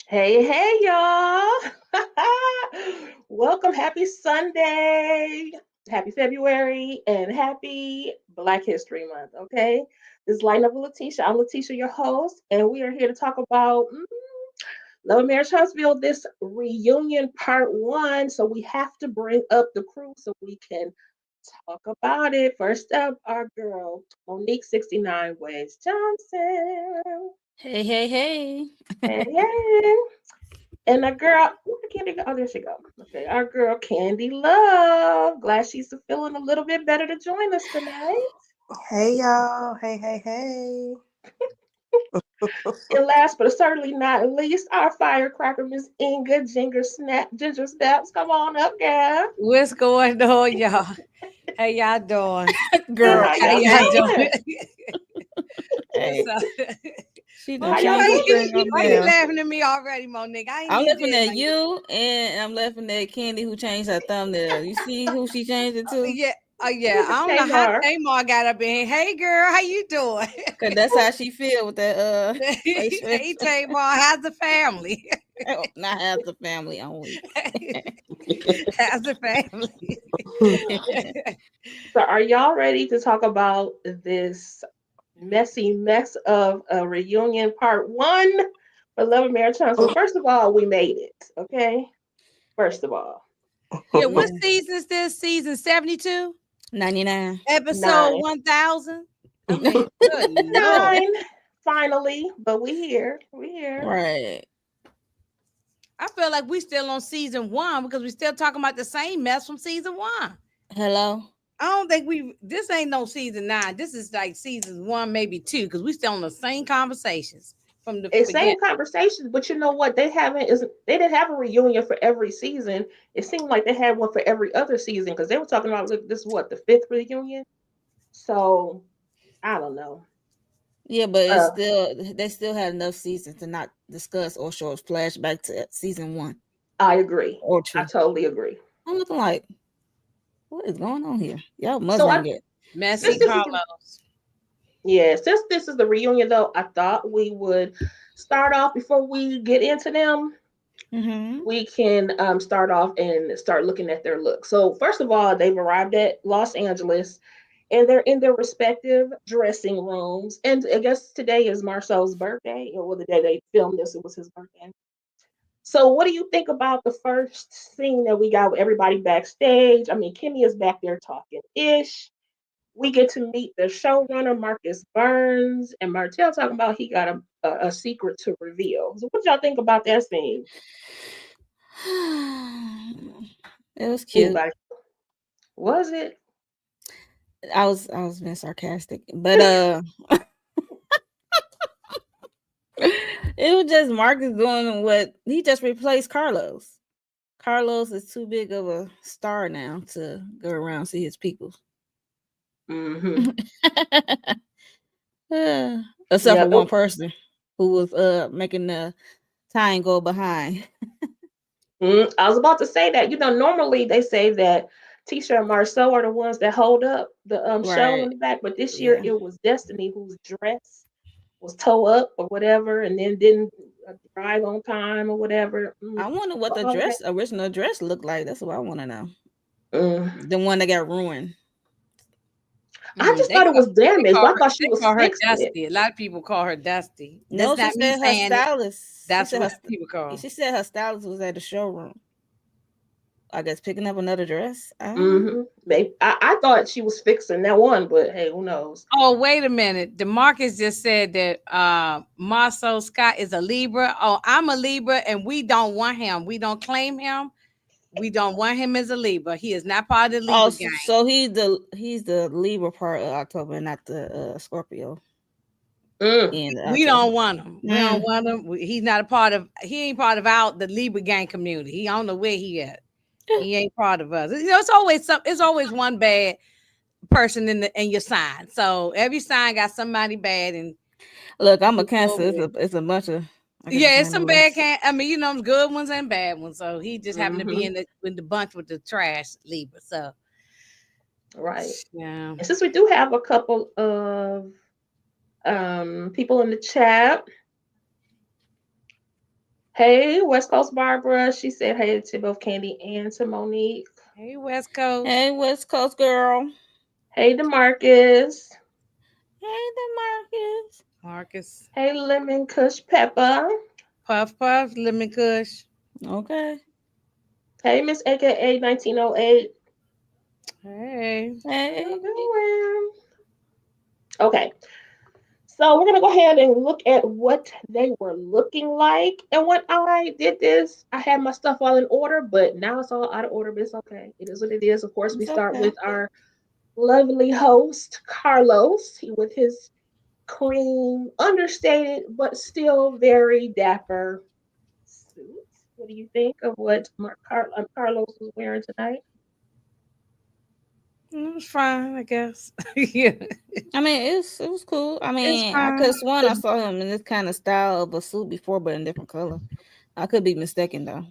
Hey, hey, y'all. Welcome. Happy Sunday. Happy February and happy Black History Month. Okay. This is Lighten Up with Letitia. I'm Letitia, your host, and we are here to talk about Love and Marriage Huntsville, this reunion part 1. So we have to bring up the crew so we can talk about it. First up, our girl, Monique 69 Ways Johnson. Hey, hey, hey. Hey, hey. And our girl, where Candy go? Oh, there she go. Okay, our girl Candy Love. Glad she's feeling a little bit better to join us tonight. Hey y'all. Hey. And last but certainly not least, our firecracker, Miss Inga Ginger Snaps. Come on up, girl. What's going on, y'all? How y'all doing? Girl, How How y'all y'all doing? doing? hey, So, she done How y'all why changed you, doing? everything up why you now. laughing at me already, Monique? I ain't I'm even laughing did at nothing. you, and I'm laughing at Candy who changed her thumbnail. You see who she changed it to? Yeah, yeah. Look I at don't know how Tamar. Tamar got up in here. Hey, girl, how you doing? Cause that's how she feel with that facial. Hey, Tamar, how's the family? Not half the family only. How's the family? So, are y'all ready to talk about this messy mess of a reunion part 1 for Love and Marriage Huntsville? First of all, we made it. Okay. First of all, Yeah, we what Yeah. season is this? Season 72? 99. Episode nine. 1000? I mean, good Lord. Nine, finally, but we here. We here. Right. I feel like we still on season 1 because we still talking about the same mess from season 1. Hello. I don't think this ain't no season 9. This is like season 1, maybe 2, because we still on the same conversations from the It's beginning. same conversations, but you know what? They didn't have a reunion for every season. It seemed like they had one for every other season because they were talking about look, this is what the fifth reunion. So I don't know. Yeah, but it's Uh, still they still had enough seasons to not discuss or show a flashback to season 1 I agree. or I 2. totally agree. I'm looking like, what is going on here? Y'all must So ain't get. since Messy this is Carlos. since this is the reunion though, I thought we would start off before we get into them. Mm-hmm. We can start off and start looking at their look. So first of all, they've arrived at Los Angeles and they're in their respective dressing rooms. And I guess today is Marcel's birthday, or the day they filmed this, it was his birthday. So what do you think about the first scene that we got with everybody backstage? I mean, Kimmy is back there talking ish. We get to meet the showrunner, Marcus Burns, and Martell talking about he got a secret to reveal. So what y'all think about that scene? It was cute. Anybody? Was it? I was being sarcastic, but it was just Marcus doing what he just replaced Carlos. Carlos is too big of a star now to go around see his people. Mm-hmm. Except Yeah. for one person who was making the time go behind. I was about to say that. Normally they say that Tisha and Marceau are the ones that hold up the show in Right. the back, but this year Yeah. it was Destiny whose dress was toe up or whatever, and then didn't drive on time or whatever. I wonder what the All that. original dress looked like. That's what I want to know. Mm. The one that got ruined. I just They thought it call was damaged. I thought she they was call her fixing it. Dusty. A lot of people call her Dusty. No, That's she not me said her saying it. stylist. That's what people call. She said her stylist was at the showroom. I guess picking up another dress. I don't know. Mm-hmm. Maybe I thought she was fixing that one, but hey, who knows? Oh, wait a minute. DeMarcus just said that Marcel Scott is a Libra. Oh, I'm a Libra and we don't want him. We don't claim him. We don't want him as a Libra. He is not part of the Oh, Libra gang. so he's the Libra part of October, not the Scorpio. Mm. in the We actual. don't want him. We don't Mm. want him. He's not a part of. He ain't part of the Libra gang community. He I don't know where he at. He ain't part of us. You know, it's always one bad person in your sign. So every sign got somebody bad, and Look, I'm a you go Cancer. with- It's a bunch of. I can just yeah, it's name some the bad list. can. I mean, you know, good ones and bad ones. So he just happened to be Mhm. in the bunch with the trash Libra. So Right. yeah. And since we do have a couple of people in the chat. Hey, West Coast Barbara. She said hey to both Candy and to Monique. Hey, West Coast. Hey, West Coast girl. Hey, DeMarcus. Hey, the Marcus. Hey, Lemon Kush Pepper. Puff Puff. Lemon Kush. Marcus. Okay. Hey, Miss AKA 1908. Hey. Hey. How you doing? Okay. So we're gonna go ahead and look at what they were looking like. And when I did this, I had my stuff all in order, but now it's all out of order, but it's okay. It is what it is. Of course, we It's start okay. with our lovely host, Carlos, with his cream, understated, but still very dapper suit. What do you think of what Carlos was wearing tonight? It was fine, I guess. Yeah. I mean, it was cool. I mean, I fine. could have sworn I saw him in this kind of style of a suit before, but in different color. I could be mistaken though.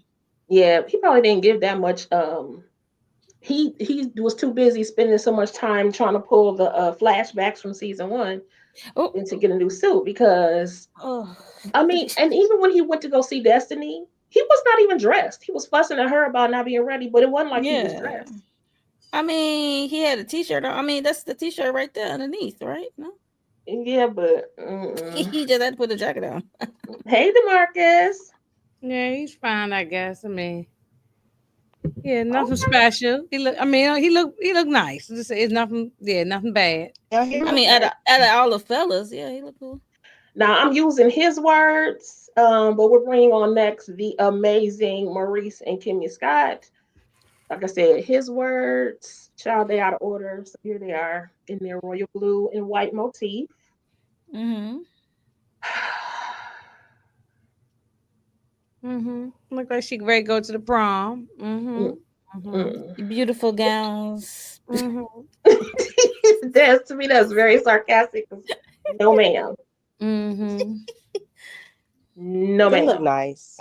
Yeah, he probably didn't give that much. He was too busy spending so much time trying to pull the flashbacks from season one Oh, and to get a new suit because oh. I mean, and even when he went to go see Destiny, he was not even dressed. He was fussing at her about not being ready, but it wasn't like he was Yeah. dressed. I mean, he had a t-shirt on. I mean, that's the t-shirt right there underneath, right? No, Yeah, but he just had to put the jacket on. hey, DeMarcus. Yeah, he's fine, I guess. I mean, yeah, nothing Okay. special. He look nice. It's nothing. Yeah, nothing bad. Y'all hear I me? mean, Okay. out of all the fellas, yeah, he looked cool. Now I'm using his words, but we're bringing on next the amazing Maurice and Kimmy Scott. Like I said, his words, child, they out of order. So here they are in their royal blue and white motif. Mm-hmm. Look like she ready to go to the prom. Beautiful gowns. That's to me, that's very sarcastic. No, ma'am. No, They look ma'am. nice.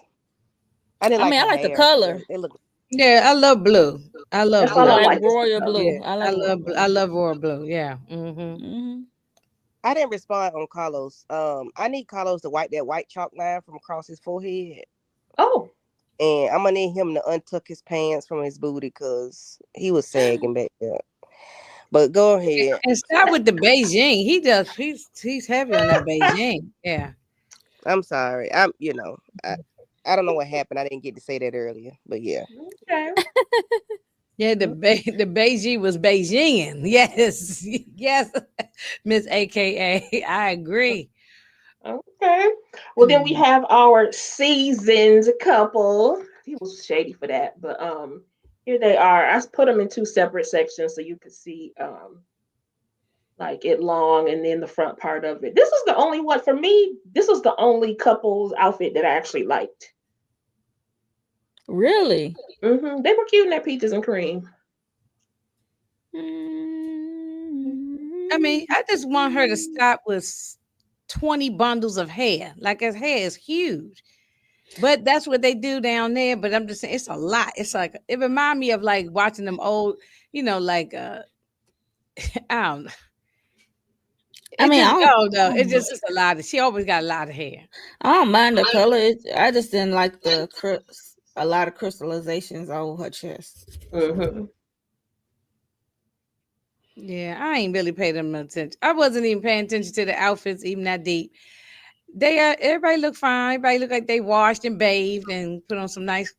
I didn't like I the like the hair. color. They look. Yeah, I love blue. I love That's I all I blue. like like. Is the royal color. blue. Yeah, I like royal blue. I love royal blue. Yeah. Mm-hmm. I didn't respond on Carlos. I need Carlos to wipe that white chalk line from across his forehead, Oh, and I'm gonna need him to untuck his pants from his booty because he was sagging back there. But go ahead. And start with the Beijing. He's heavy on that Beijing. Yeah. I'm sorry. I don't know what happened. I didn't get to say that earlier, but yeah. okay. Yeah, the Beijing was Beijing. Yes, yes, Miss AKA. I agree. Okay. Well, then we have our seasoned couple. He was shady for that, but here they are. I put them in two separate sections so you could see like it long and then the front part of it. This is the only one for me. This was the only couple's outfit that I actually liked. Really? They were cute in that peaches and cream. I mean, I just want her to stop with 20 bundles of hair. Like his hair is huge. But that's what they do down there. But I'm just saying it's a lot. It's like it reminds me of like watching them old, like I don't know. I mean, It's just a lot of. She always got a lot of hair. I don't mind the color. I just didn't like a lot of crystallizations over her chest. Yeah, I ain't really paid them no attention. I wasn't even paying attention to the outfits, even that deep. Everybody look fine. Everybody look like they washed and bathed and put on some nice,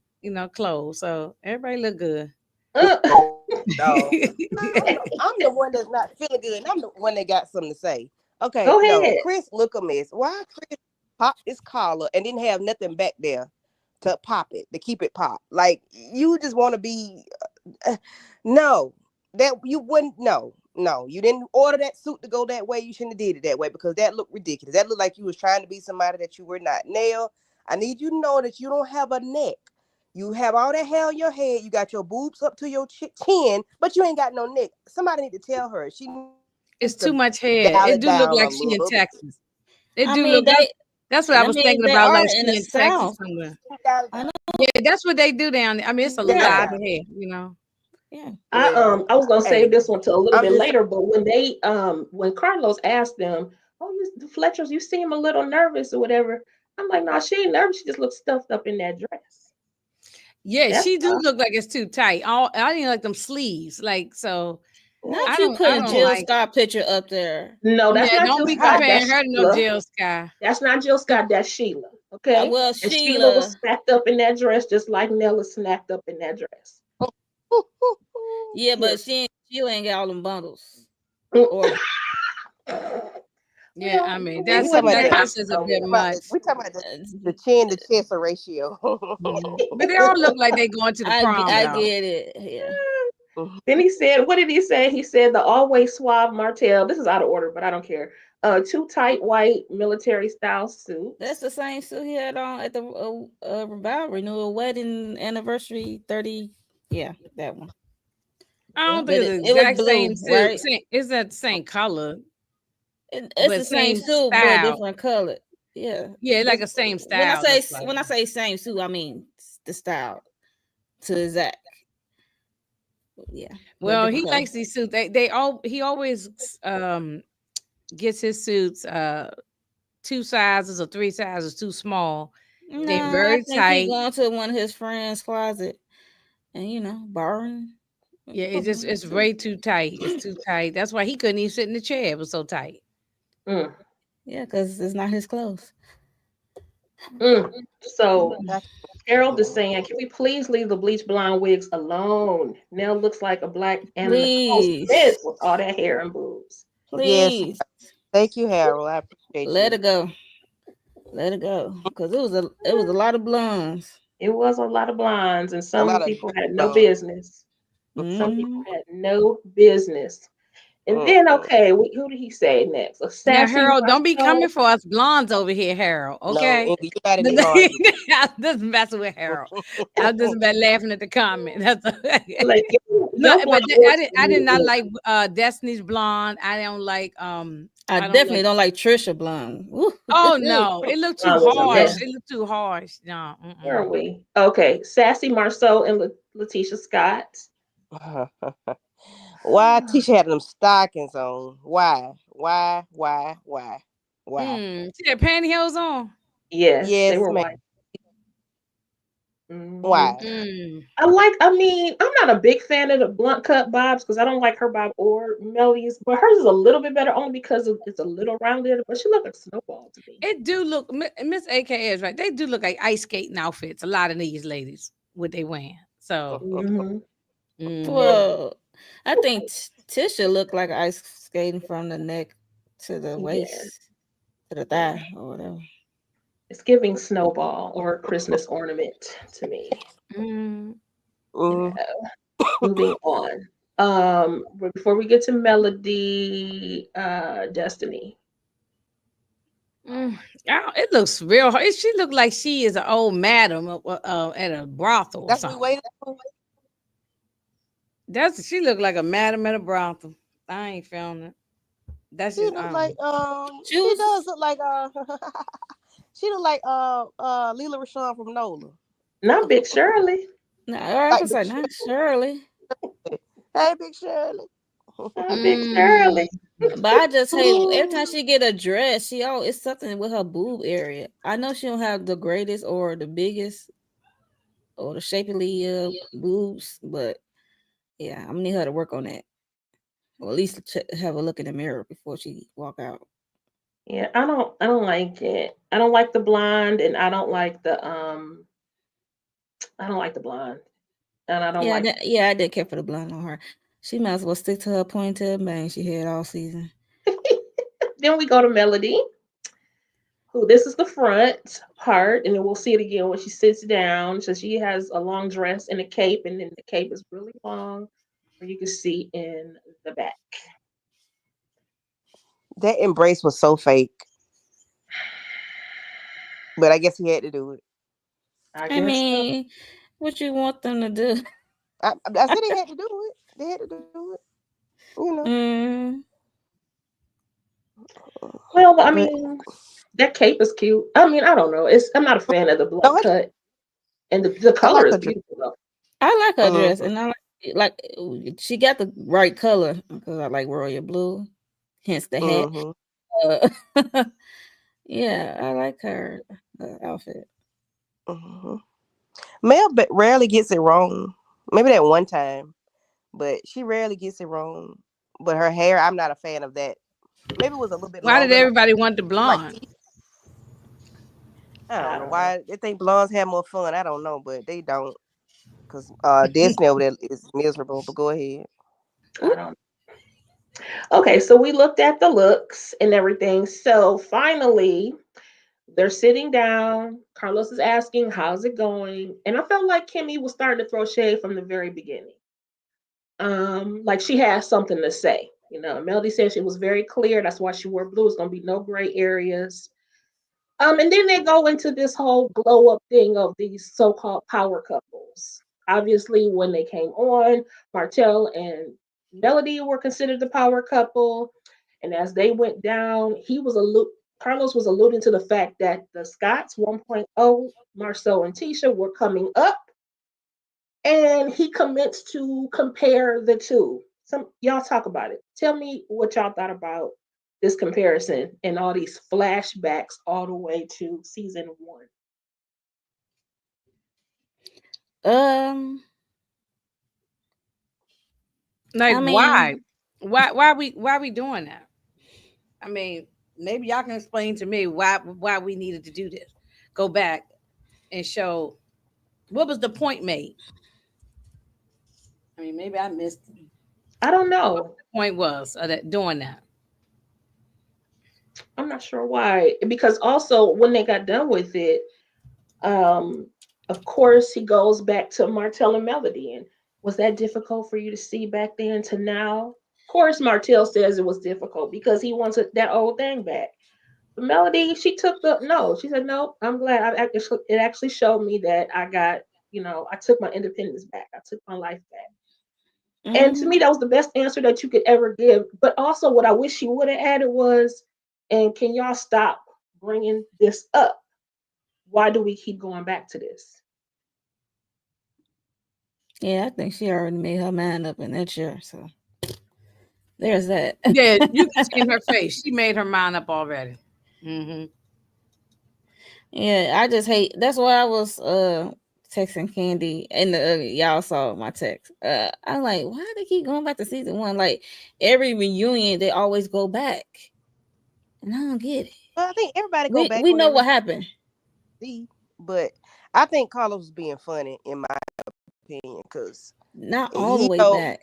clothes. So everybody look good. No, I'm the one that's not feeling good. And I'm the one that got something to say. Okay, Go no, ahead. Chris look a mess. Why Chris pop his collar and didn't have nothing back there to pop it, to keep it popped? Like you just want to be no, that you wouldn't know. No, you didn't order that suit to go that way. You shouldn't have did it that way because that looked ridiculous. That looked like you was trying to be somebody that you were not. Nell, I need you to know that you don't have a neck. You have all that hair on your head. You got your boobs up to your chin, but you ain't got no neck. Somebody need to tell her. She It's needs to too much hair. dial It it do look down a like she in little bit. Texas. It I do mean, look. That's what I was thinking they about, are like in she the in Texas South. somewhere. Dial it I down. know. Yeah, that's what they do down there. I mean, it's a Yeah. lot of hair, you know. Yeah. I was gonna Hey, save this one till a little I'm bit just later, but when Carlos asked them, "Oh, the Fletchers, you seem a little nervous or whatever," I'm like, "No, she ain't nervous. She just looks stuffed up in that dress." Yeah, That's she do all. look like it's too tight. I didn't like them sleeves, like so. Not I you don't. I putting don't Jill like. Scott picture up there. No, that's Yeah, not don't Jill be Scott. comparing That's her to no Sheila. Jill Sky. That's not Jill Scott. That's Sheila. Okay, Well, and Sheila was Sheila. stacked up in that dress just like Nella snacked up in that dress. Yeah, yeah. but Sheila ain't got all them bundles. Mm. Or Yeah, Well, I mean we We that's talking wouldn't about say the, that's just a so. bit much. we talking about uh, the chin to chest ratio. But they all look like they going to the prom I though. get it. Yeah. Then he said, what did he say? He said the always suave Martell. This is out of order, but I don't care. Two tight white military style suits. That's the same suit he had on at the vow renewal wedding anniversary 30. Yeah, that one. I don't But think it's the it was exact blue, same suit. right? It's not the same color, It's but the same same suit, but style. different color. Yeah. Yeah, like a same style. looks like. When I say same suit, I mean the style to Zach. Yeah. but Well, different he color. likes these suits. He always gets his suits 2 sizes or 3 sizes too small. No, They're I very think tight. he going to one of his friends' closet and borrowing. Yeah, it's way too tight. It's too tight. That's why he couldn't even sit in the chair. It was so tight. Mm, Yeah, because it's not his clothes. mm. So Gotcha. Harold is saying, can we please leave the bleach blonde wigs alone? Nell looks like a black Anna Nicole Please. Smith with all that hair and boobs. Yes. Please. Thank you, Harold. I appreciate Let you. it go. Let it go. Because it was a lot of blondes. It was a lot of blondes, and A some lot of people had no blondes. business. Some people Mhm. had no business. And then, okay, who did he say next? A Now, sassy Harold, don't be Marcel. coming for us blondes over here, Harold. No, Okay. Inga, you're not in the target. I'm just messing with Harold. I'm just about laughing at the comment. That's Like, no, your but boy I did not like Destiny's blonde. I don't like I don't definitely like, don't like Trisha Blonde. Ooh. oh no, it looked too was a harsh. mess. It looked too harsh. No, Where are we? Okay, sassy Marceau and Letitia Scott. Why Tisha had them stockings on? Why? She had pantyhose on. Yes, they Yes, were ma'am. white. Mhm. Why? I mean, I'm not a big fan of the blunt cut bobs because I don't like her bob or Melly's, but hers is a little bit better only because it's a little rounded, but she looked like a snowball to me. It do look Miss AK is right. They do look like ice skating outfits. A lot of these ladies what they wearing. So Mhm. Well, I think Tisha looked like ice skating from the neck to the waist, Yes. to the thigh, or whatever. It's giving snowball or Christmas ornament to me. Moving on. Before we get to Melody, Destiny. It looks real hard. She looked like she is an old madam at a brothel or That's what we something. waited for. She looked like a madam at a brothel. I ain't feeling it. That's She just look like She she was- does look like she look like Leela Rashawn from Nola. Not Big Shirley. No, I Like can say not Shirley. Hey, Big Shirley. Not Big Shirley. But I just hate every time she get a dress, it's something with her boob area. I know she don't have the greatest or the biggest or the shapely boobs, but yeah, I'm gonna need her to work on that. Or at least have a look in the mirror before she walk out. Yeah, I don't like it. I don't like the blonde, and I don't like the blonde, and I don't like. I did care for the blonde on her. She might as well stick to her ponytail bang she had all season. Then we go to Melody. Who this is the front part, and then we'll see it again when she sits down. So she has a long dress and a cape, and then the cape is really long, where you can see in the back. That embrace was so fake. But I guess he had to do it. I I guess so. mean, what you want them to do? I said they had to do it. They had to do it. You know. Mm, Well, I But mean, that cape is cute. I mean, I don't know. I'm not a fan of the no, blood cut, and the I color like is her dress. beautiful though. I like her dress, Mhm. and I like she got the right color because I like royal blue, hence the hat. Mhm. Uh, yeah, I like her outfit. Mhm. Mel rarely gets it wrong. Maybe that one time, but she rarely gets it wrong. But her hair, I'm not a fan of that. Maybe it was a little bit Why did longer, everybody want the like blonde? I I don't know don't know. why they think blondes have more fun. I don't know, but they don't. Cause Destiny over there is miserable. But go ahead. I don't. Okay, so we looked at the looks and everything. So finally, they're sitting down. Carlos is asking, "How's it going?" And I felt like Kimmy was starting to throw shade from the very beginning. Like she has something to say. Melody said she was very clear. That's why she wore blue. It's gonna be no gray areas. And then they go into this whole glow up thing of these so-called power couples. Obviously, when they came on, Martell and Melody were considered the power couple. And as they went down, Carlos was alluding to the fact that the Scots 1.0, Marcel and Tisha, were coming up, and he commenced to compare the two. Y'all talk about it. Tell me what y'all thought about this comparison and all these flashbacks all the way to season 1. Um, Like I why? mean, Why we doing that? I mean, maybe y'all can explain to me why we needed to do this. Go back and show what was the point made. I mean, maybe I missed I don't what know. the point was of that doing that. I'm not sure why. Because also when they got done with it, um, of course he goes back to Martell and Melody. And was that difficult for you to see back then to now? Of course, Martell says it was difficult because he wants that old thing back. Melody, she took the no. She said, "No, I'm glad. It actually showed me that I took my independence back. I took my life back." And to me, mhm. that was the best answer that you could ever give. But also, what I wish she would have added was, "And can y'all stop bringing this up? Why do we keep going back to this?" Yeah, I think she already made her mind up in that chair. So there's that. Yeah, you can see in her face. She made her mind up already. Hmm. Yeah, I just hate. That's why I was texting Candy, and y'all saw my text. I'm like, why do they keep going back to season 1? Like every reunion, they always go back, and I don't get it. Well, I think everybody go back We when know they what happened. see, but I think Carlos was being funny in my opinion because Not all the he way know back.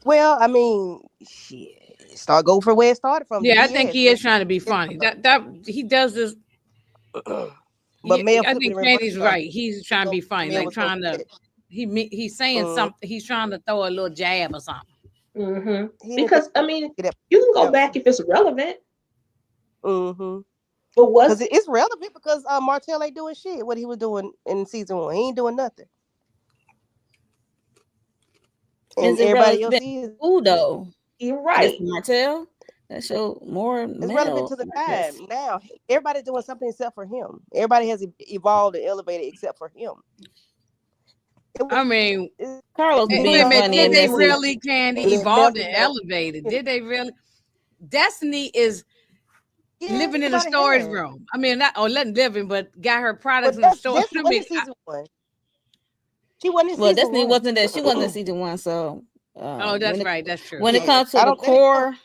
well, I mean, shit, start go for where it started from Yeah, I think BS. he is trying to be funny. That he does this. But Mel I flipped it think in reverse. Candy's right. He's trying to be funny, Mel like was so trying to. upset. He's saying Mm, something. He's trying to throw a little jab or something. he didn't think Because I mean, it you can go answer. back if it's relevant. Mm-hmm. But Because was it's relevant because Martell ain't doing shit. What he was doing in season 1, he ain't doing nothing, Is and it everybody else relevant? is. Who though? you're I guess right? Martell. That show more It's relevant male. to the I guess. time now. Everybody's doing something except for him. Everybody has evolved and elevated except for him. It was, I mean, it, Carlos was wait being a minute. funny Did and they messy. really, Candy, and then Mel evolved said, and no, elevated? Did they really? Destiny is yeah, living in a everybody storage has. room. I mean, not or letting living, but got her products But in the that's store. Destiny I wasn't mean, in season 1. She wasn't in Well, season Destiny 1. wasn't that. She wasn't in season 1. So oh, when that's it right. That's true. when it Yeah, comes to I the don't. Let me go. core,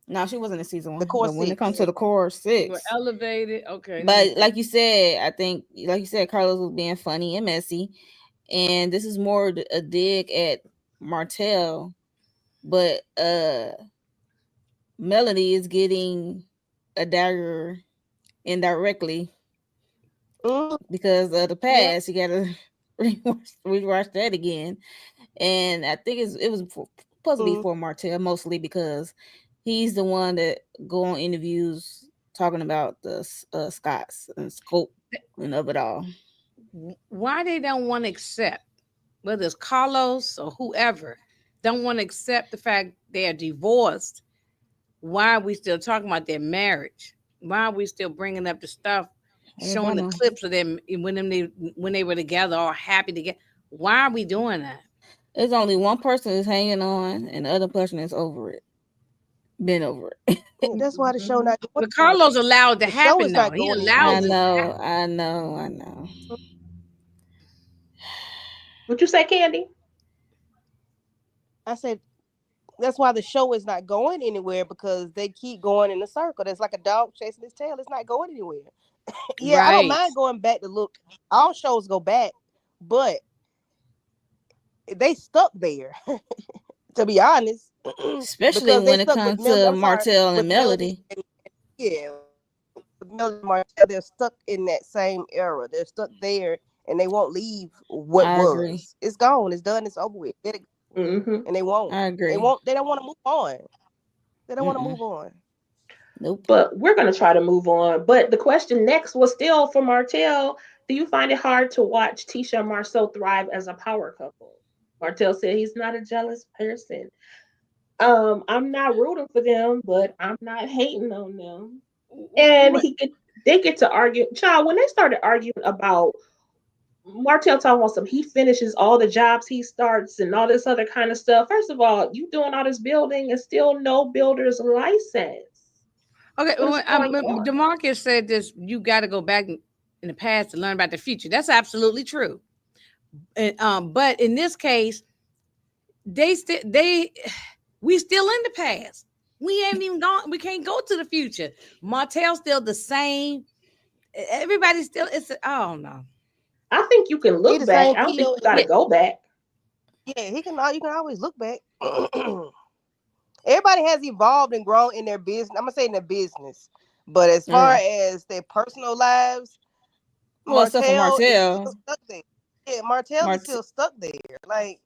no, she wasn't in season The 1. core But when it comes 6. to the core We're 6, elevated. Okay, let me but see. like you said, I think like you said, Carlos was being funny and messy, and this is more a dig at Martell, but Melody is getting a dagger indirectly Mm, because of the yeah. past. You gotta rewatch that again. And I think it was supposed to be Mm, for Martell mostly because He's the one that go on interviews talking about the Scots and scope and of it all. Why they don't want to accept, whether it's Carlos or whoever, don't want to accept the fact they are divorced? Why are we still talking about their marriage? Why are we still bringing up the stuff, showing the clips of them when they were together, all happy together? Why are we doing that? There's only one person who's hanging on, and the other person is over it. Been over it. That's why the show not going. But Carlos allowed to The show happen is though. not He going allowed anywhere. it. I know. What you say, Candy? I said that's why the show is not going anywhere, because they keep going in a circle. That's like a dog chasing his tail. It's not going anywhere. Yeah, I don't mind going back to look. All shows go back, but they stuck there. To be honest, especially when it comes to Martell and Melody. Yeah, Melody and Martell, they're stuck in that same era. They're stuck there, and they won't leave what was. Agree. It's gone. It's done. It's over with. And they won't. I agree. They don't want to move on. They don't want to move on. Nope. But we're going to try to move on. But the question next was still for Martell. Do you find it hard to watch Tisha and Marceau thrive as a power couple? Martell said he's not a jealous person. I'm not rooting for them, but I'm not hating on them. And they get to argue. Child, when they started arguing about Martell talking about he finishes all the jobs he starts and all this other kind of stuff. First of all, you doing all this building and still no builder's license. Okay, DeMarcus said this, you got to go back in the past to learn about the future. That's absolutely true. And, but in this case, we still in the past. We ain't even gone. We can't go to the future. Martell's still the same. Everybody's still. I don't know. I think you can look back. I don't think you gotta go back. Yeah, you can always look back. Everybody has evolved and grown in their business. I'm gonna say in their business, but as far as their personal lives, Martell is still stuck there. Yeah, Martell is still stuck there. Like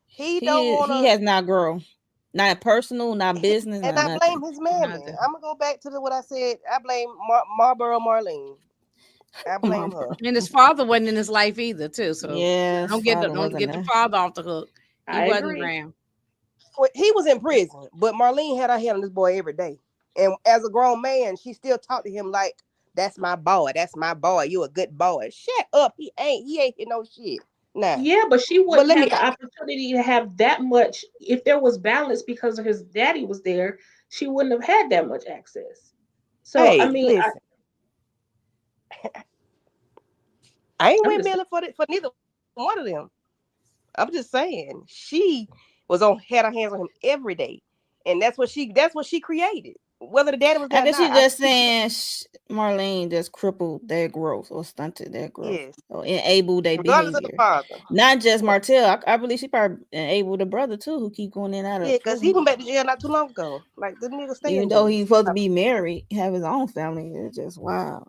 he has not grown. Not personal, not business. And I blame his mammy. I'm gonna go back to what I said. I blame Marlboro Marlene. I blame her. And his father wasn't in his life either, too. So don't get the father off the hook. He wasn't around. Well, he was in prison, but Marlene had her hand on this boy every day. And as a grown man, she still talked to him like, "That's my boy. That's my boy. You a good boy." Shut up. He ain't hit no shit. Nah. Yeah, but she wouldn't have the opportunity to have that much. If there was balance because of his daddy was there, she wouldn't have had that much access. So I mean, I ain't windmilling for neither one of them. I'm just saying she had her hands on him every day, and that's what she created. Whether the daddy was there, I guess she's just saying Marlene just crippled their growth or stunted their growth, or enabled their behavior. Not just Martell. I believe she probably enabled the brother too, who keep going in and out of. Yeah, because he went back to jail not too long ago. Like the nigga staying. Even though he's supposed to be married, have his own family, it's just wow.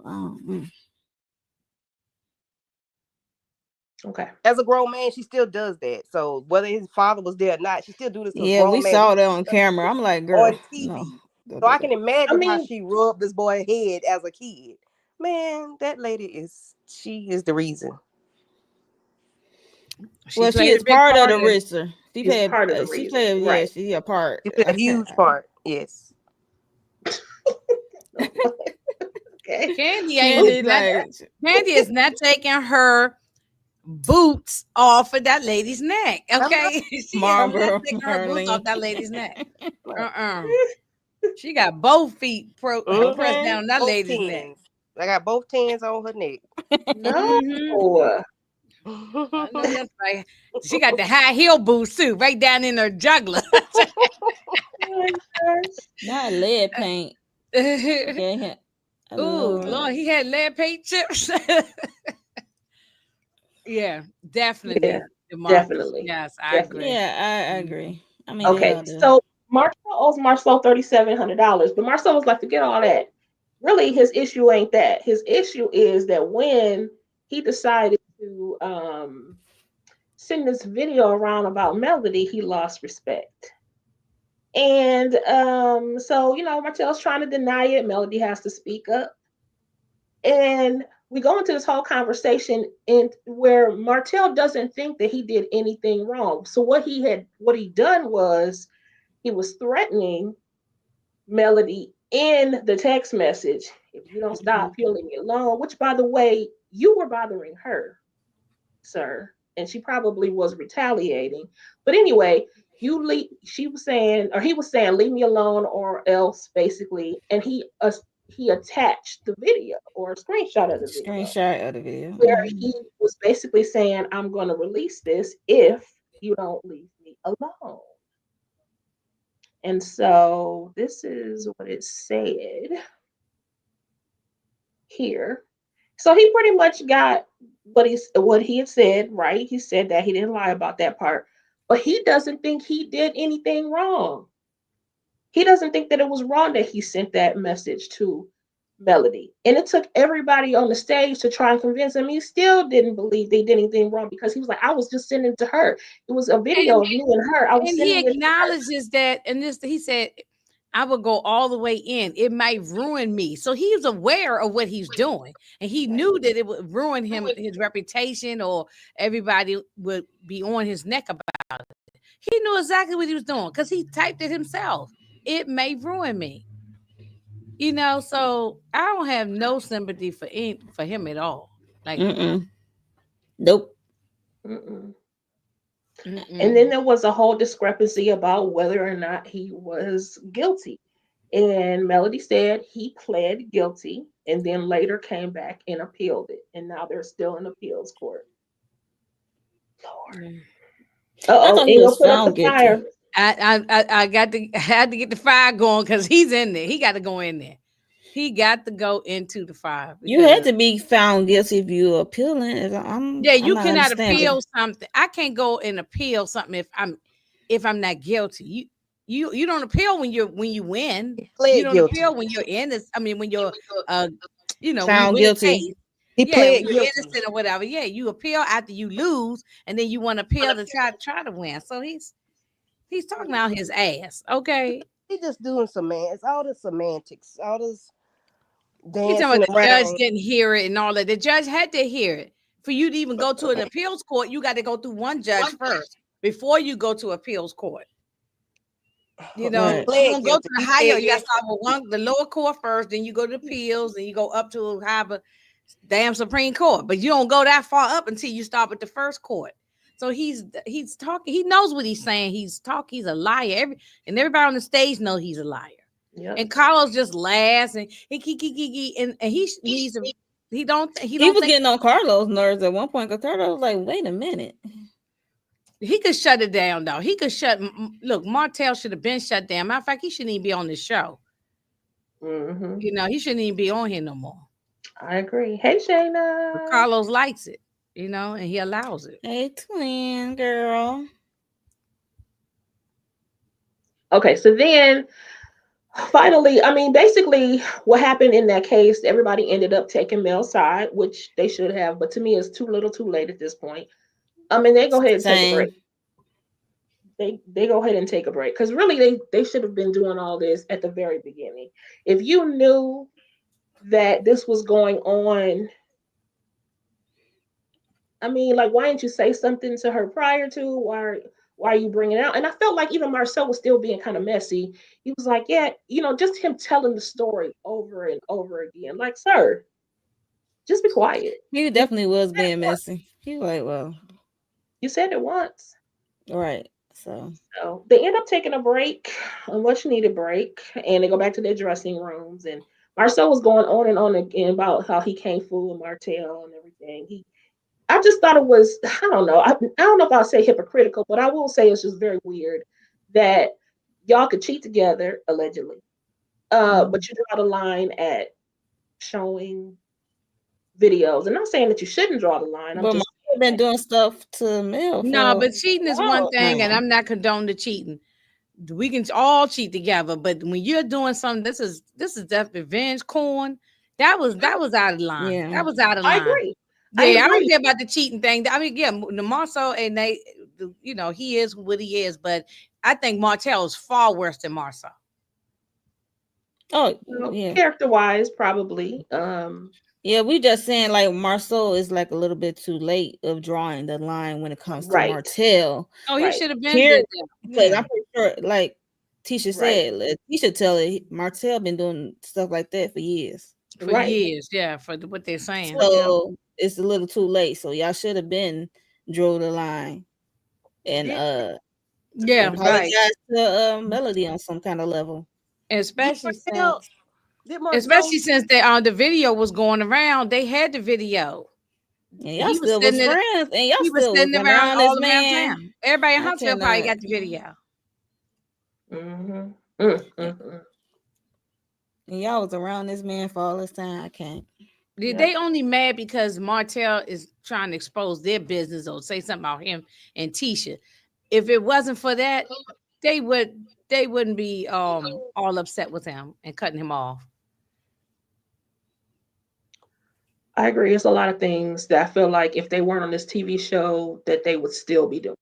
Okay. As a grown man, she still does that. So whether his father was there or not, she still do this. Yeah, we saw that on camera. I'm like, girl, on TV. No. So I can imagine how she rubbed this boy's head as a kid. Man, that lady is the reason. She is part of the RZA. She played part of the she played, right. Yeah, she's a part. She played a huge part, yes. Okay. Candy is not taking her boots off of that lady's neck. Okay. She Marlboro taking her boots off that lady's neck. She got both feet pressed down that lady's neck. I got both tens on her neck. No. That's right. She got the high heel boots too, right down in her jugular. Not lead paint. Okay. Ooh, Lord, he had lead paint chips. Yeah, definitely. Yeah, definitely. Yes, I agree. Yeah, I agree. I mean, okay, so Marcel owes Marcel $3,700, but Marcel was like, forget all that. Really, his issue ain't that. His issue is that when he decided to send this video around about Melody, he lost respect. And so Martell's trying to deny it. Melody has to speak up. And we go into this whole conversation in where Martell doesn't think that he did anything wrong. So what he done was he was threatening Melody in the text message. If you don't stop, you'll leave me alone. Which, by the way, you were bothering her, sir, and she probably was retaliating. But anyway, she was saying, or he was saying, leave me alone or else, basically. And he attached the video or a screenshot of the video. Screenshot of the video. Where he was basically saying, I'm going to release this if you don't leave me alone. And so this is what it said here. So he pretty much got what he had said, right? He said that he didn't lie about that part, but he doesn't think he did anything wrong. He doesn't think that it was wrong that he sent that message to Melody. And it took everybody on the stage to try and convince him. He still didn't believe they did anything wrong because he was like, I was just sending it to her. It was a video of me and her. And he acknowledges that, and he said, I would go all the way in. It might ruin me. So he's aware of what he's doing. And he knew that it would ruin him, his reputation, or everybody would be on his neck about it. He knew exactly what he was doing because he typed it himself. It may ruin me. So I don't have no sympathy for him at all. Like, nope. And then there was a whole discrepancy about whether or not he was guilty. And Melody said he pled guilty and then later came back and appealed it. And now they're still in appeals court. Lord. Uh-oh. He was found guilty. I had to get the fire going because he's in there. He got to go in there. He got to go into the fire. You had to be found guilty if you appealing. You cannot appeal something. I can't go and appeal something if I'm not guilty. You don't appeal when you win. You don't appeal when you're innocent. I mean, when you're found guilty. He pled guilty. Innocent or whatever. Yeah, you appeal after you lose, and then you want to appeal to try to win. So he's talking out his ass. Okay. He's just doing it's all the semantics, all this dancing. He's talking about the judge didn't hear it and all that. The judge had to hear it. For you to even go to an appeals court, you got to go through one judge first before you go to appeals court. You don't go to the higher. You got to start with the lower court first, then you go to appeals, and you go up to the damn Supreme Court. But you don't go that far up until you start with the first court. So he's talking. He knows what he's saying. He's a liar. Everybody on the stage knows he's a liar. Yep. And Carlos just laughs and he needs him. He was getting on Carlos' nerves at one point because Carlos was like, "Wait a minute." He could shut it down though. Look, Martell should have been shut down. Matter of fact, he shouldn't even be on the show. He shouldn't even be on here no more. I agree. Hey, Shayna. But Carlos likes it, and he allows it. Hey, twin girl. Okay, so then finally, basically what happened in that case, everybody ended up taking Mel's side, which they should have, but to me it's too little too late at this point. They go ahead and take a break. They go ahead and take a break because really they should have been doing all this at the very beginning. If you knew that this was going on, why didn't you say something to her prior to? Why are you bringing it out? And I felt like even Marcel was still being kind of messy. He was like, just him telling the story over and over again. Like, sir, just be quiet. He definitely was being messy. He was like, well, you said it once. Right. So they end up taking a break, a much needed break, and they go back to their dressing rooms. And Marcel was going on and on again about how he can't fool Martell and everything. I just thought it was, I don't know. I don't know if I'll say hypocritical, but I will say it's just very weird that y'all could cheat together, allegedly. But you draw the line at showing videos. I'm not saying that you shouldn't draw the line. I'm just been doing stuff to Mel. No, but cheating is one thing, and I'm not condoning the cheating. We can all cheat together, but when you're doing something, this is death revenge corn. That was out of line. Yeah. That was out of line. I agree. Yeah, I don't care about the cheating thing. The Marceau and he is what he is. But I think Martell is far worse than Marcel. Oh, Well, yeah. character-wise, probably. Yeah, we just saying like Marceau is like a little bit too late of drawing the line when it comes to Right. Martell. Oh, he Right. should have been Here, did that. because Yeah. I'm pretty sure, like Tisha Right. said, Tisha tell it, Martell been doing stuff like that for years. For Right. years, yeah, for what they're saying. So it's a little too late. So y'all should have been drew the line and Yeah, right. apologize to Melody on some kind of level. Especially Martell- since Did Marcel? especially since the video was going around, they had the video. And y'all He was still was sitting there- friends, and y'all He was still was sitting around around this all around man. town. Everybody in I Huntsville probably cannot. got the video. Mm-hmm. And y'all was around this man for all this time. I can't. They only mad because Martell is trying to expose their business or say something about him and Tisha. If it wasn't for that, they wouldn't be all upset with him and cutting him off. I agree. It's a lot of things that I feel like if they weren't on this TV show, that they would still be doing.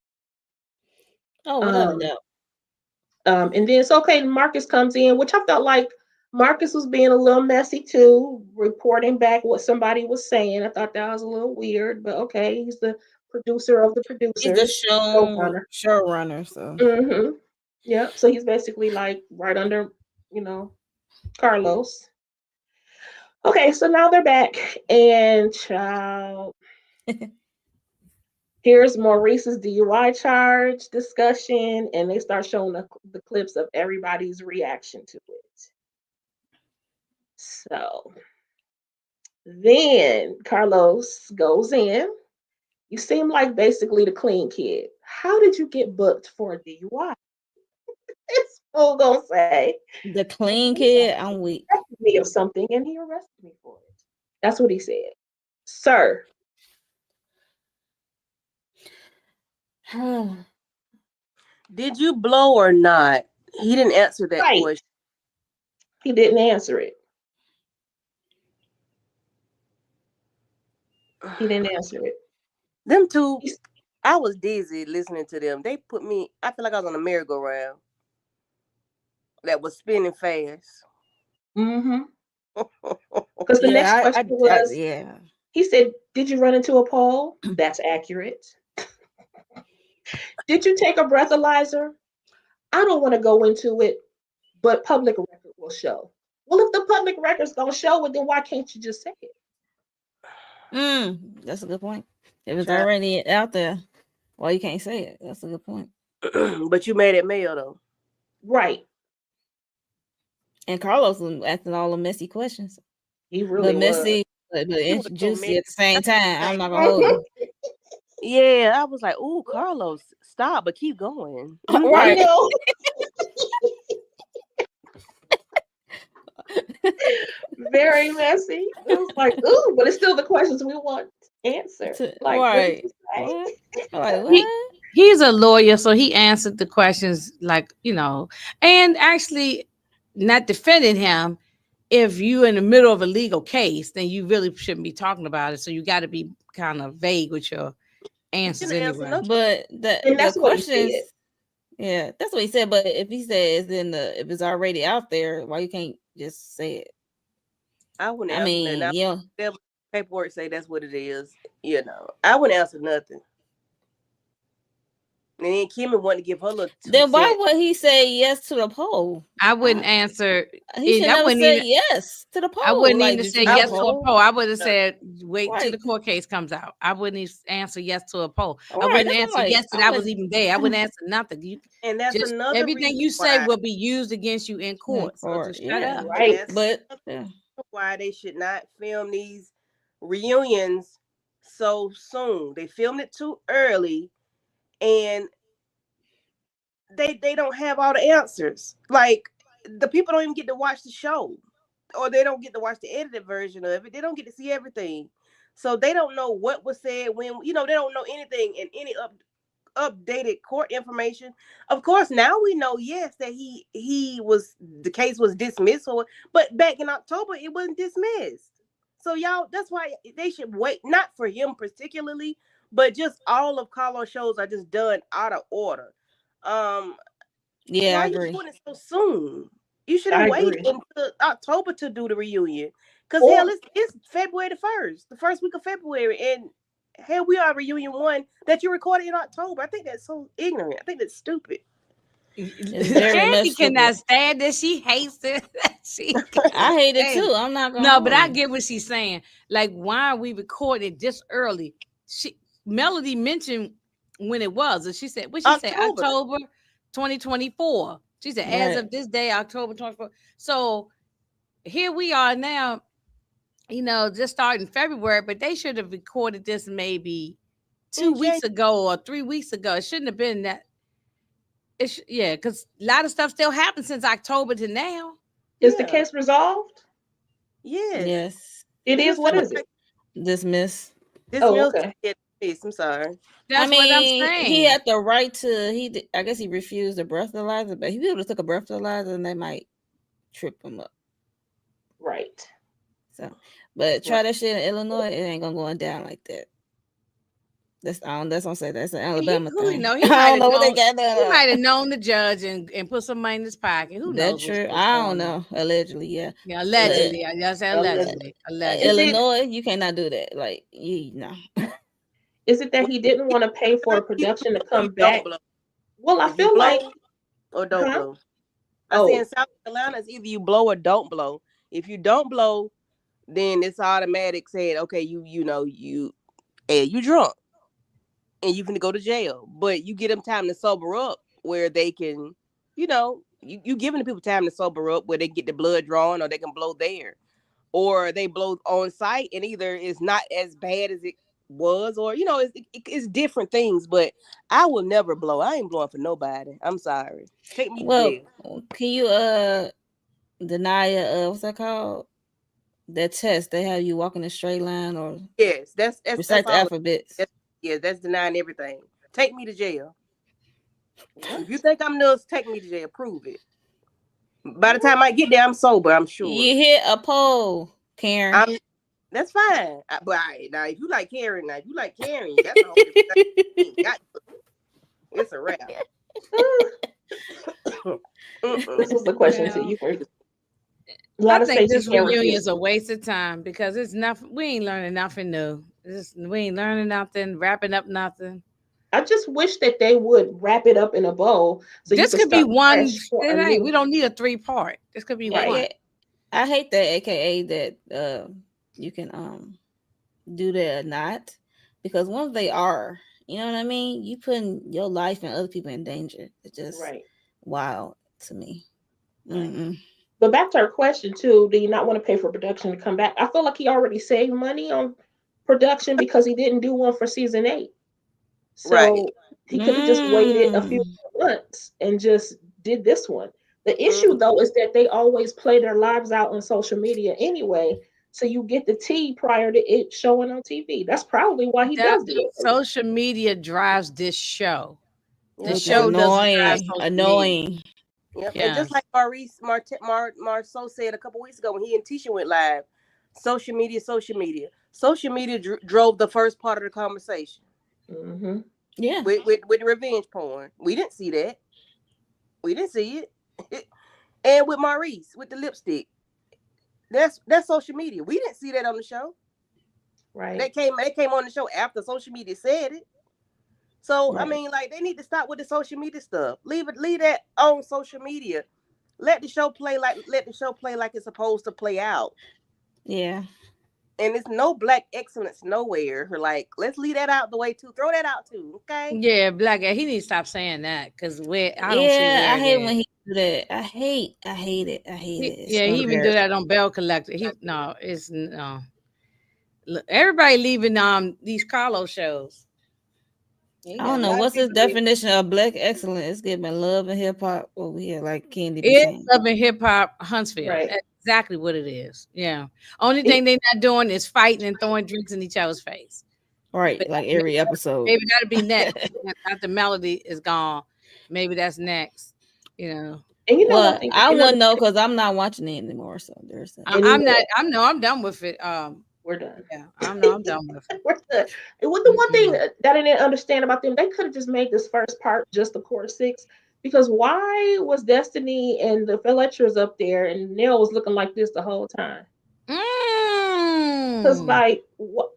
Oh, without a doubt. And then it's okay. Marcus comes in, which I felt like Marcus was being a little messy too, reporting back what somebody was saying. I thought that was a little weird, but okay, he's the producer of the producers. He's the showrunner. So Mm-hmm. Yeah. So he's basically like right under, Carlos. Okay, so now they're back, and here's Maurice's DUI charge discussion, and they start showing the clips of everybody's reaction to it. So then Carlos goes in. You seem like basically the clean kid. How did you get booked for a DUI? This fool gonna say the clean kid, I'm weak. me of something, and he arrested me for it. That's what he said, sir. Did you blow or not? He didn't answer that Right. question. He didn't answer it. He didn't answer it. Them two, I was dizzy listening to them. They put me, I feel like I was on a merry-go-round that was spinning fast. Mm-hmm. Because the next question was, he said, did you run into a pole? That's accurate. Did you take a breathalyzer? I don't want to go into it, but public record will show. Well, if the public record's going to show it, then why can't you just say it? That's a good point. If it's already out there, well, you can't say it. That's a good point. But you made it mail, though. Right. And Carlos was asking all the messy questions. He really was. Messy, but juicy at the same time. I'm not going to hold you. Yeah, I was like, "Ooh, Carlos, stop, but keep going." Right. Very messy. It was like, ooh, but it's still the questions we want answered. Like, right. What? He's a lawyer, so he answered the questions like, and actually not defending him. If you're in the middle of a legal case, then you really shouldn't be talking about it. So you got to be kind of vague with your answers anyway. But the questions, yeah, that's what he said. But if he says if it's already out there, why you can't just say it? I wouldn't. Paperwork say that's what it is. I wouldn't answer nothing. And then Kimmy wanted to give her little. Then why would he say yes to the poll? I wouldn't answer. He should never say yes to the poll. I wouldn't even say yes to a poll. I would have said wait till the court case comes out. I wouldn't even answer yes to a poll. I wouldn't answer yes to that was even there. I wouldn't answer nothing. And that's another everything you say will be used against you in court. So just shut up. Right. But why they should not film these reunions so soon? They filmed it too early. And they don't have all the answers. Like, the people don't even get to watch the show, or they don't get to watch the edited version of it. They don't get to see everything, so they don't know what was said when. They don't know anything and any updated court information. Of course, now we know, yes, that the case was dismissed, but back in October it wasn't dismissed. So y'all, that's why they should wait, not for him particularly, but just all of Carlos shows are just done out of order. Yeah, Why I are you agree. doing it so soon? You should I have waited agree. until October to do the reunion. Cause Or hell, it's February the first week of February, and hell, we are reunion one that you recorded in October. I think that's so ignorant. I think that's stupid. It's very much Candy cannot stupid. stand it. She hates it. She I can't hate it stand too. I'm not gonna No, but hold I you. get what she's saying. Like, why are we recording this early? Melody mentioned when it was, and she said, what she said, October. October 2024. She said, as Right. of this day, October 24th. So here we are now, just starting February, but they should have recorded this maybe 2 weeks ago or 3 weeks ago. It shouldn't have been that. Yeah, because a lot of stuff still happened since October to now. is the case resolved? Yes. Yes. It is. What is it? Dismiss. Oh, okay. I'm sorry. That's what I'm saying. He had the right to. I guess he refused a breathalyzer, but he would have took a breathalyzer, and they might trip him up. Right. So, but try that shit in Illinois, it ain't gonna go down like that. That's what I'm saying. That's an Alabama thing. He I don't know what known, they got done. He might have known the judge and put some money in his pocket. Who knows? That's true. I don't know. Allegedly, yeah. Yeah, allegedly. I just said allegedly. Illinois, you cannot do that. Like, no. Is it that he didn't want to pay for a production to come back? Well, I If feel you blow like or don't blow. I Oh. say in South Carolina, it's either you blow or don't blow. If you don't blow, then it's automatic saying, okay, you drunk and you can go to jail. But you get them time to sober up where they can, you giving the people time to sober up where they get the blood drawn or they can blow there. Or they blow on site and either it's not as bad as it was, or it's different things. But I will never blow. I ain't blowing for nobody. I'm sorry. Take me to jail. Can you deny what's that called? That test they have you walk in a straight line or yes, that's recite the alphabets. That's denying everything. Take me to jail. If you think I'm nuts, take me to jail. Prove it. By the time I get there, I'm sober. I'm sure. You hit a pole, Karen. That's fine. But now, if you like Karen, that's a whole different thing. It's a wrap. This was the question to you first. I think this reunion is a waste of time because it's nothing. We ain't learning nothing new. We ain't learning nothing, wrapping up nothing. I just wish that they would wrap it up in a bow. So this could be one. We don't need a 3-part. This could be one. Yeah. I hate that, aka that you can do that or not, because once they are, you know what I mean. You putting your life and other people in danger. It's just wild to me. Mm-mm. But back to our question too, do you not want to pay for production to come back? I feel like he already saved money on production because he didn't do one for season 8. So he could have just waited a few months and just did this one. The issue though is that they always play their lives out on social media anyway. So you get the tea prior to it showing on TV. That's probably why he does it. Social media drives this show. The show annoying. Yep. Yeah. And just like Marceau said a couple weeks ago when he and Tisha went live, social media drove the first part of the conversation. Mm-hmm. Yeah, with revenge porn, we didn't see that. We didn't see it. And with Maurice with the lipstick, that's social media. We didn't see that on the show. Right. They came on the show after social media said it. So I mean, like, they need to stop with the social media stuff. Leave that on social media. Let the show play like it's supposed to play out. Yeah. And there's no black excellence nowhere. Like, let's leave that out the way too. Throw that out too, okay? Yeah, black. He needs to stop saying that because I don't see. I hate when he do that. I hate it. He even do that on Bell Collector. No. Look, everybody leaving these Carlos shows. I don't know what's his definition of black excellence. It's giving love and hip hop over here, like Candy. It's love and hip hop Huntsville. Right. That's exactly what it is. Yeah. Only thing they're not doing is fighting and throwing drinks in each other's face. Right, but like every episode. Maybe that'll be next. After Melody is gone, maybe that's next. And I wouldn't know because I'm not watching it anymore. So there's I'm done with it. We're done. Yeah, I'm done with it. We're done. And with the one thing Mm-mm. that I didn't understand about them, they could have just made this first part just the core six. Because why was Destiny and the Fletchers up there and Nell was looking like this the whole time? Because Mm. like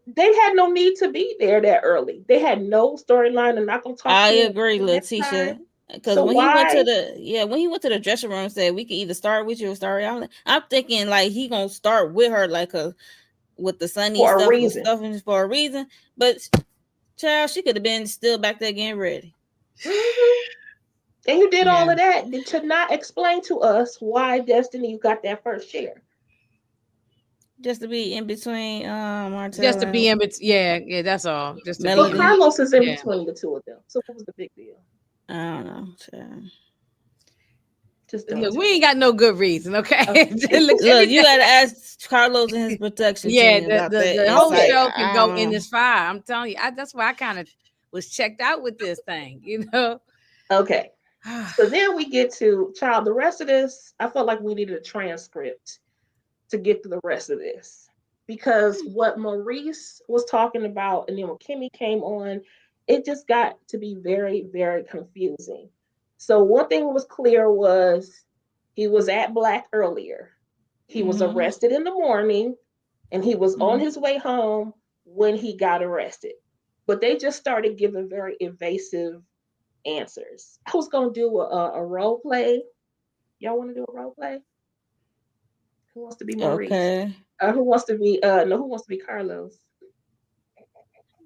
they had no need to be there that early. They had no storyline. They're not gonna talk I to him agree, next Letitia. time. Because So when he went to why the dressing room and said we could either start with you or start out, I'm thinking like he gonna start with her like with the sunny for a stuff and reason? stuff and for a reason. But child, she could have been still back there getting ready. Mhm. And you did all Yeah. of that to not explain to us why Destiny got that first share. Just to be in between Martell Just to and be in between. Yeah, that's all. Just to be But in Melanie. Carlos is in Yeah. between the two of them. So what was the big deal? I don't know. Child. Just don't Look, tell we ain't got no good reason, okay? Okay. Look, Look, you gotta ask Carlos and his protection yeah, team about the that. It's whole like, show can I go don't in know. this fire. I'm telling you, that's why I kind of was checked out with this thing, you know. Okay. So then we get to child. The rest of this, I felt like we needed a transcript to get through the rest of this because what Maurice was talking about, and then when Kimmy came on, it just got to be very, very confusing. So one thing was clear was he was at Black earlier. He was Mhm. arrested in the morning, and he was on Mhm. his way home when he got arrested. But they just started giving very evasive answers. I was gonna do a role play. Y'all want to do a role play? Who wants to be Maurice? Okay. Who wants to be no? Who wants to be Carlos?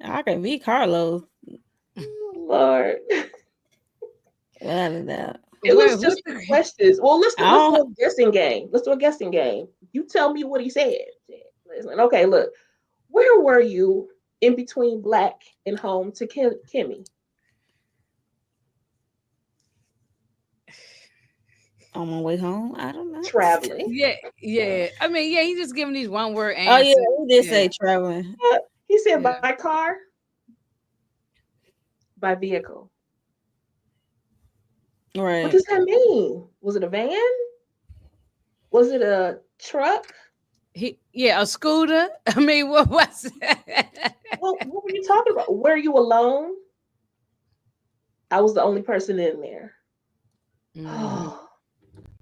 I can be Carlos. Oh, Lord, Without a doubt. it was What just questions. Well, let's do I a guessing game. Let's do a guessing game. You tell me what he said. Listen, okay, look. Where were you in between Black and home to Kimmy? on my way home. I don't know. Traveling. yeah. I mean, yeah, he's just giving these one word Oh yeah, answers. we did Yeah. say traveling. He said Yeah. by car, by vehicle. What Right. does that mean? Was it a van? Was it a truck? A scooter. I mean, what was it? Well, what were you talking about? Were you alone? I was the only person in there. Mhm.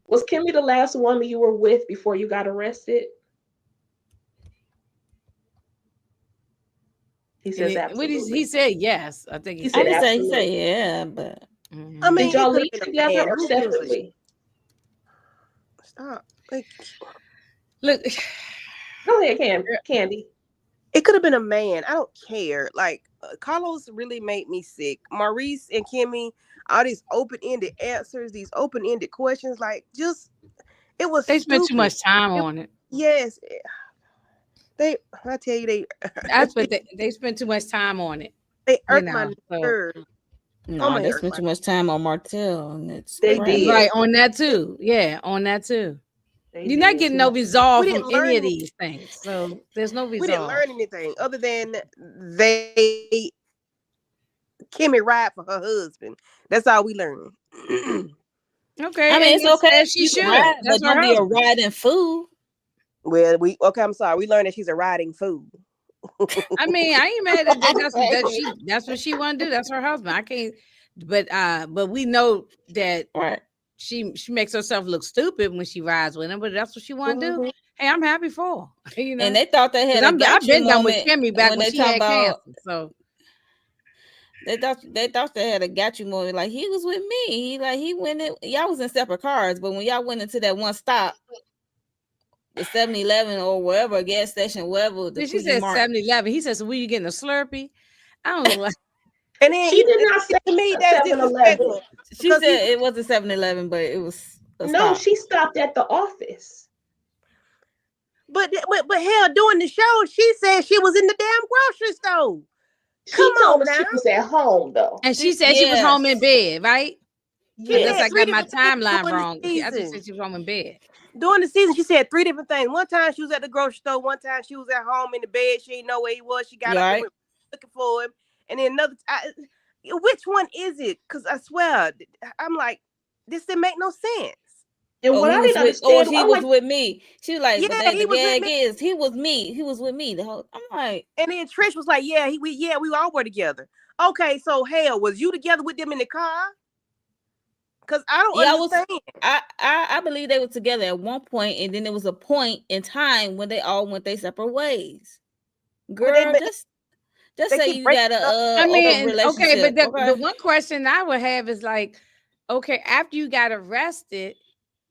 Was Kimmy the last woman you were with before you got arrested? He says absolutely. He said yes. I think He he said I said. didn't say absolutely. yeah, but Mhm. I mean, Did y'all it could leave have been a together man. or Who gives a separately? stop? Like, Look, Go ahead, Candy. it could have been a man. I don't care. Like Carlos really made me sick. Maurice and Kimmy, all these open-ended answers, these open-ended questions, like just it was they spent too stupid. much time on it. Yes, I tell you, That's what they spent too much time on it. they You irked know, my so nerve. no, my they nerve. spent too much time on Martell, and it's They crazy. did. right on that too. Yeah, on that too. They You're not did. getting no resolve We from didn't any learn of these things. So there's no We didn't resolve. learn anything other than they Kimmy ride for her husband. That's all we learned. Okay, I mean, and it's okay as if she you should. ride, but That's her don't be a husband. riding fool. Well, I'm sorry. We learned that she's a riding fool. I mean, I ain't mad at that. That's what she want to do. That's her husband. I can't. But we know that Right. she makes herself look stupid when she rides with him. But that's what she want to do. Hey, I'm happy for her. You know, And they thought they had a I've got you been done with moment Kimmy back when when they she talking had about. cancer. So They thought they had a got you moment. Like he was with me. He went in. Y'all was in separate cars, but when y'all went into that one stop, the 7-Eleven or wherever gas station, wherever the she Quickie said Mart. 7-Eleven. He said, "So were you getting a Slurpee?" I don't know. And then She did not say to me that's 7-Eleven. disrespectful. She Because said it was a 7-Eleven, but it was a No, stop. she stopped at the office. But hell, doing the show, she said she was in the damn grocery store. She Come told on us she now. was at home though. And she said she was home in bed, right? She Unless said I three got my different things timeline during wrong. the I just season. said she was home in bed. During the season, she said 3 different things. One time she was at the grocery store. One time she was at home in the bed. She didn't know where he was. She got up and went looking for him. And then another which one is it? Because I swear, I'm like, this didn't make no sense. And Oh, what he I was didn't with, or understand, he I'm was like, with me. She was like, but Yeah, the he was with gag me. is he was me. He was with me. The whole I'm like, And then Trish was like, yeah, we all were together. Okay, so hell, was you together with them in the car? Because I don't yeah, I was understand. I believe they were together at one point, and then there was a point in time when they all went their separate ways. But they Girl, just they say keep you breaking got a up. I open mean, okay, but relationship. the Okay. one question I would have is like, okay, after you got arrested,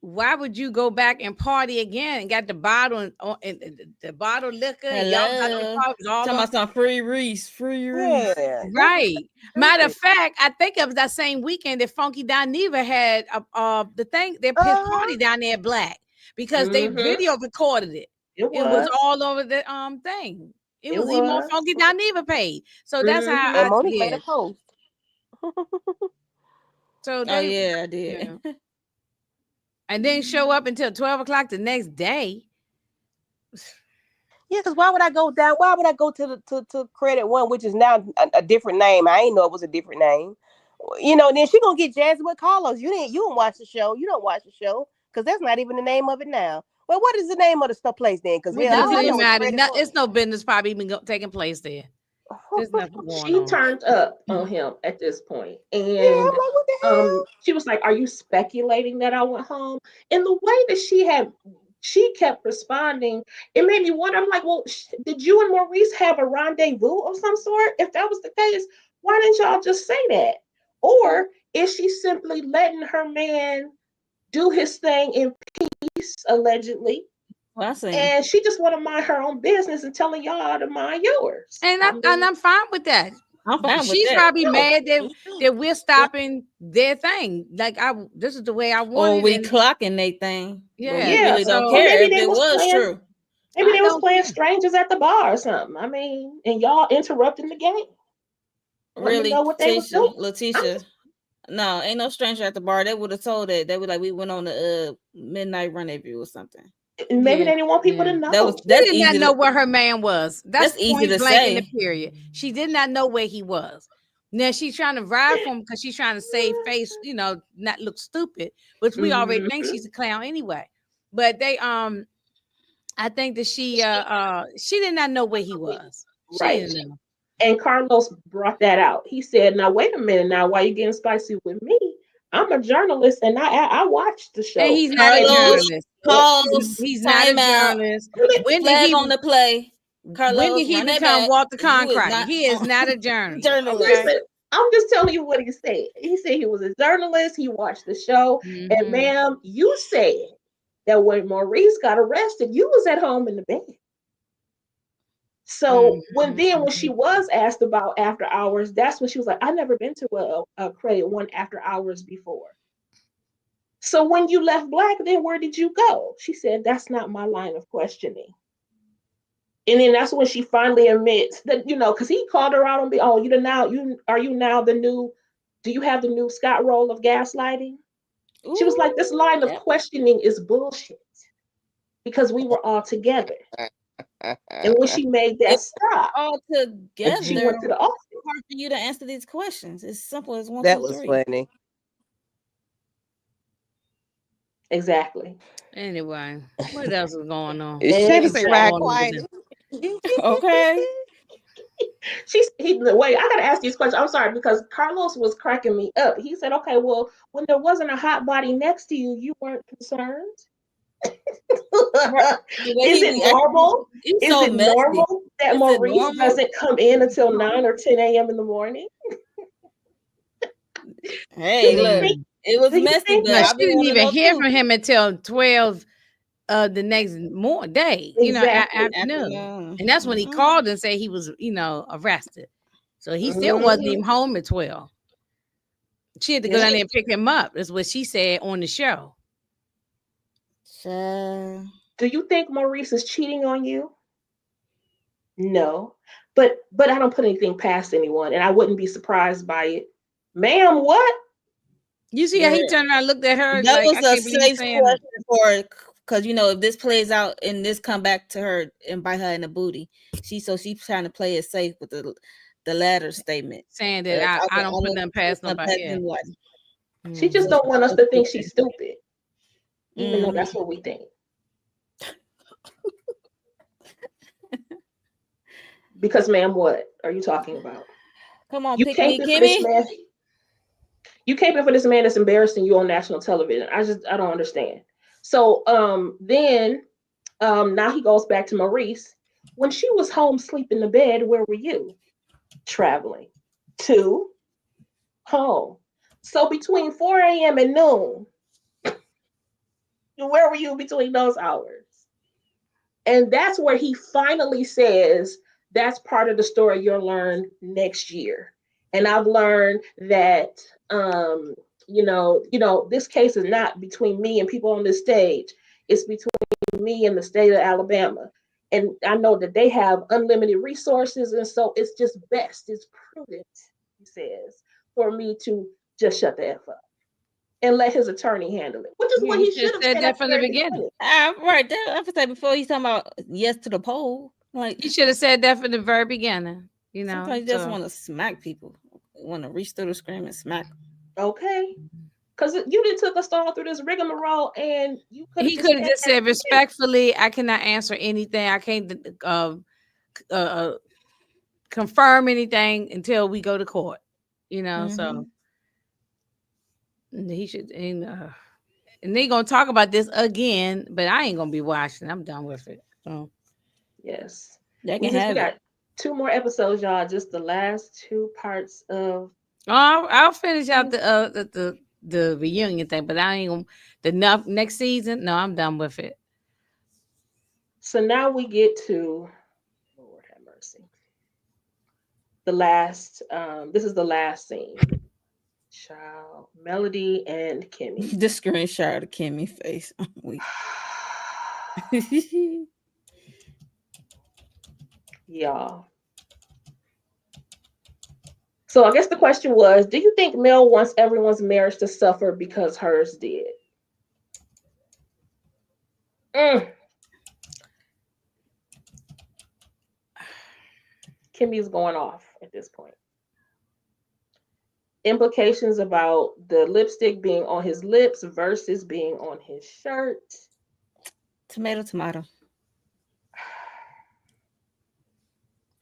why would you go back and party again and got the bottle and the bottle liquor and y'all got the Hello. problems all Talking on? about some free Reese. Yeah, Right. Matter of stupid. fact, I think it was that same weekend that Funky Dineva had the thing, his party down there Black, because they video recorded it. it It was was. all over the thing. It It was even on was. Funky Dineva page. So that's how And I Monique made a post. So Oh they yeah, I did. yeah. And then show up until 12 o'clock the next day. Yeah, because why would I go down? Why would I go to Credit One, which is now a different name? I ain't know it was a different name. You know, then she gonna get jazzy with Carlos. You don't watch the show. You don't watch the show because that's not even the name of it now. Well, what is the name of the stuff place then? Because It yeah, all I doesn't know even is matter. Credit One. It's no business probably even taking place there. There's nothing going She on. turned up on him at this point, Yeah, and I'm like, what the hell? she was like, "Are you speculating that I went home?" And the way that she kept responding, it made me wonder. I'm like, "Well, did you and Maurice have a rendezvous of some sort? If that was the case, why didn't y'all just say that? Or is she simply letting her man do his thing in peace, allegedly?" Well, I seen. And she just want to mind her own business and telling y'all to mind yours. And I'm fine with that. I'm fine with She's that. probably No. mad that we're stopping their thing. Like this is the way I want Or it. we and- clocking they thing. Yeah, But we Yeah, really don't so- Or care maybe if they it was was playing- true. Maybe I they was don't playing care. strangers at the bar or something. I mean, and y'all interrupting the game. Let me Really, know what they was doing. Letitia. No, ain't no stranger at the bar. They would have told that. They were like, we went on a midnight rendezvous or something. Maybe Yeah, they didn't want people yeah. to know. That's She did easy not know to, where her man was. That's easy point to blank in say. the period. She did not know where he was. Now she's trying to ride for him because she's trying to save face, not look stupid, which we already think she's a clown anyway. But they I think that she did not know where he was. She Right. didn't know. And Carlos brought that out. He said, "Now wait a minute. Now why you getting spicy with me? I'm a journalist and I watched the show." And he's not a Carlos, journalist. Pause. He's not a Time out. journalist. When did Flag he on the play. when Carlos, did he run that become back. Walter You is Cronkite? not He is not a journalist. journalist. Okay? Listen, I'm just telling you what he said. He said he was a journalist. He watched the show. And Mhm. ma'am, you said that when Maurice got arrested, you was at home in the bed. So when she was asked about after hours, that's when she was like, "I never been to a Credit One after hours before." So when you left Black, then where did you go? She said, "That's not my line of questioning." And then that's when she finally admits that, because he called her out on the, "Oh, are you now the new, do you have the new Scott role of gaslighting?" She was like, "This line of questioning is bullshit because we were all together." And when she made that stop, all together, she went to the office. It's hard for you to answer these questions. It's simple as 1, That 2, was 3. funny. Exactly. Anyway, what else is going on? Shay say ride All over quiet. Okay. Wait, I gotta ask you this question. I'm sorry, because Carlos was cracking me up. He said, "Okay, well, when there wasn't a hot body next to you, you weren't concerned." Is it normal? Is it normal that Maurice doesn't come in until 9 or 10 a.m. in the morning? Hey, look, it was messy, but No, I she didn't even hear from him until 12 the next day, afternoon. And that's when he called and said he was, arrested. So he still wasn't even home at 12. She had to go down there and pick him up. That's what she said on the show. Do you think Maurice is cheating on you? No, but I don't put anything past anyone, and I wouldn't be surprised by it. Ma'am, what? You see how he turned around and looked at her? That like, was I a can't believe you safe saying question that. for, because if this plays out and this come back to her and bite her in the booty, she's trying to play it safe with the latter statement, saying that I don't put nothing past nobody. She just don't want us to think she's stupid. even though Mhm. that's what we think. Because, ma'am, what are you talking about? Come on, You pick me, caping for this Kimmy. man. You caping for this man that's embarrassing you on national television. I don't understand. So then now he goes back to Maurice. When she was home sleeping in the bed, where were you? Traveling to home. So between 4 a.m. and noon, where were you between those hours? And that's where he finally says, that's part of the story you'll learn next year. And I've learned that this case is not between me and people on this stage. It's between me and the state of Alabama. And I know that they have unlimited resources. And so it's just best, it's prudent, he says, for me to just shut the F up and let his attorney handle it, which is Yeah, what he he should should have have said said that at the from the very beginning. beginning. Right there. I was say before he's talking about yes to the poll. Like He should have said that from the very beginning. sometimes you just So want to smack people. Want to reach through the screen and smack them. Okay. Because you didn't took us all through this rigmarole and you could have he just could have said just that said respectfully, I cannot answer anything. I can't confirm anything until we go to court. So he should. And they gonna talk about this again, but I ain't gonna be watching. I'm done with it. So yes. They We can have it. got 2 more episodes, y'all. Just the last 2 parts of I'll finish out the reunion thing, but I ain't gonna next season. No, I'm done with it. so now we get to Lord have mercy. The last this is the last scene. Child, Melody and Kimmy. The screenshot of Kimmy face. Y'all. So I guess the question was, do you think Mel wants everyone's marriage to suffer because hers did? Kimmy's going off at this point. Implications about the lipstick being on his lips versus being on his shirt. Tomato.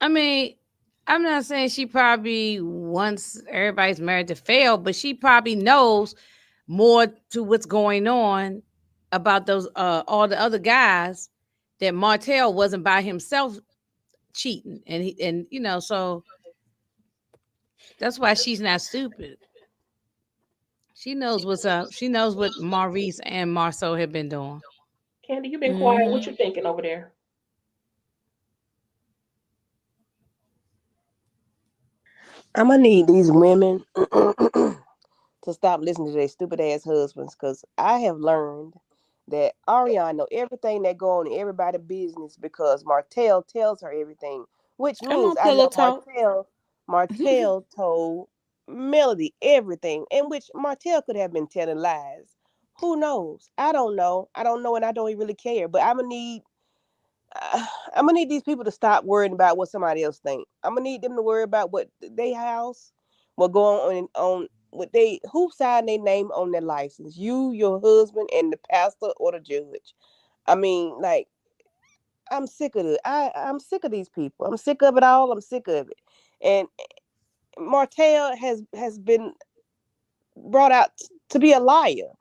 I mean, I'm not saying she probably wants everybody's marriage to fail, but she probably knows more to what's going on about those all the other guys, that Martell wasn't by himself cheating, and so that's why she's not stupid. She knows what's up. She knows what Maurice and Marceau have been doing. Candy, you've been quiet. What you thinking over there? I'm gonna need these women to stop listening to their stupid ass husbands, because I have learned that Ariana know everything that go on in everybody's business because Martell tells her everything, which Come means on, I pillow know talk. Martell told Melody everything, in which Martell could have been telling lies. Who knows? I don't know. I don't know, and I don't really care. But I'm gonna need these people to stop worrying about what somebody else think. I'm gonna need them to worry about what they house, what going on what they who signed their name on their license. You, your husband, and the pastor or the judge. I mean, like, I'm sick of it. I'm sick of these people. I'm sick of it all. I'm sick of it. And Martell has been brought out to be a liar.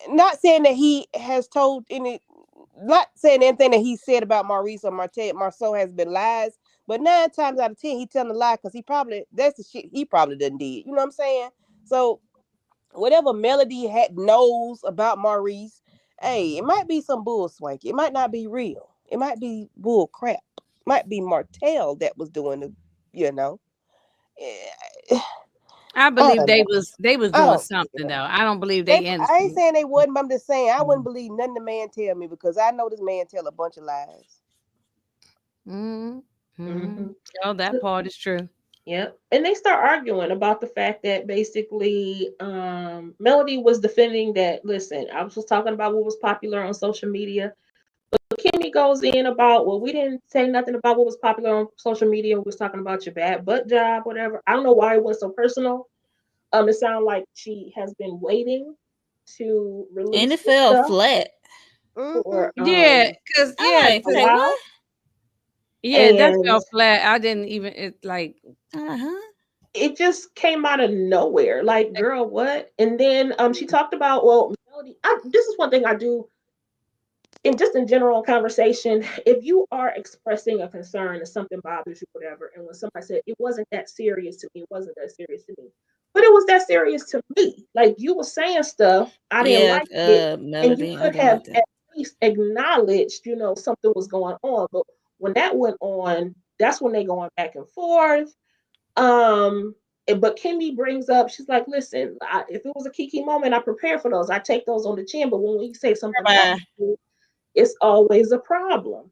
Not saying that he has told any, not saying anything that he said about Maurice or Marceau has been lies, but 9 times out of 10 he telling a lie, because that's the shit he probably done did. You know what I'm saying? So whatever Melody knows about Maurice, hey, it might be some bull swanky. It might not be real. It might be bull crap. It might be Martell that was doing the, you know. I believe they know. was I doing don't something care. though. I don't believe they I ain't innocent. saying they wouldn't, but I'm just saying I wouldn't believe nothing the man tell me, because I know this man tell a bunch of lies. Oh, that part is true. Yep. And they start arguing about the fact that basically Melody was defending that, listen, I was just talking about what was popular on social media. But Kimmy goes in about, well, we didn't say nothing about what was popular on social media. We was talking about your bad butt job, whatever. I don't know why it was so personal. It sounded like she has been waiting to release And it this fell stuff flat. for Yeah, because I'm like, a say while. what? yeah, that And fell flat. I didn't even it like Uh-huh. it just came out of nowhere. Like, girl, what? And then she talked about, well, Melody. This is one thing I do in general conversation. If you are expressing a concern and something bothers you, whatever, and when somebody said it wasn't that serious to me, it wasn't that serious to me, but it was that serious to me. Like, you were saying stuff, I didn't Yeah, like it, and you Melody, I could didn't have like that. at least acknowledged, something was going on. But when that went on, that's when they going back and forth. But Kimmy brings up, she's like, listen, if it was a Kiki moment, I prepare for those. I take those on the chin. But when we say something Bye. bothers, it's always a problem.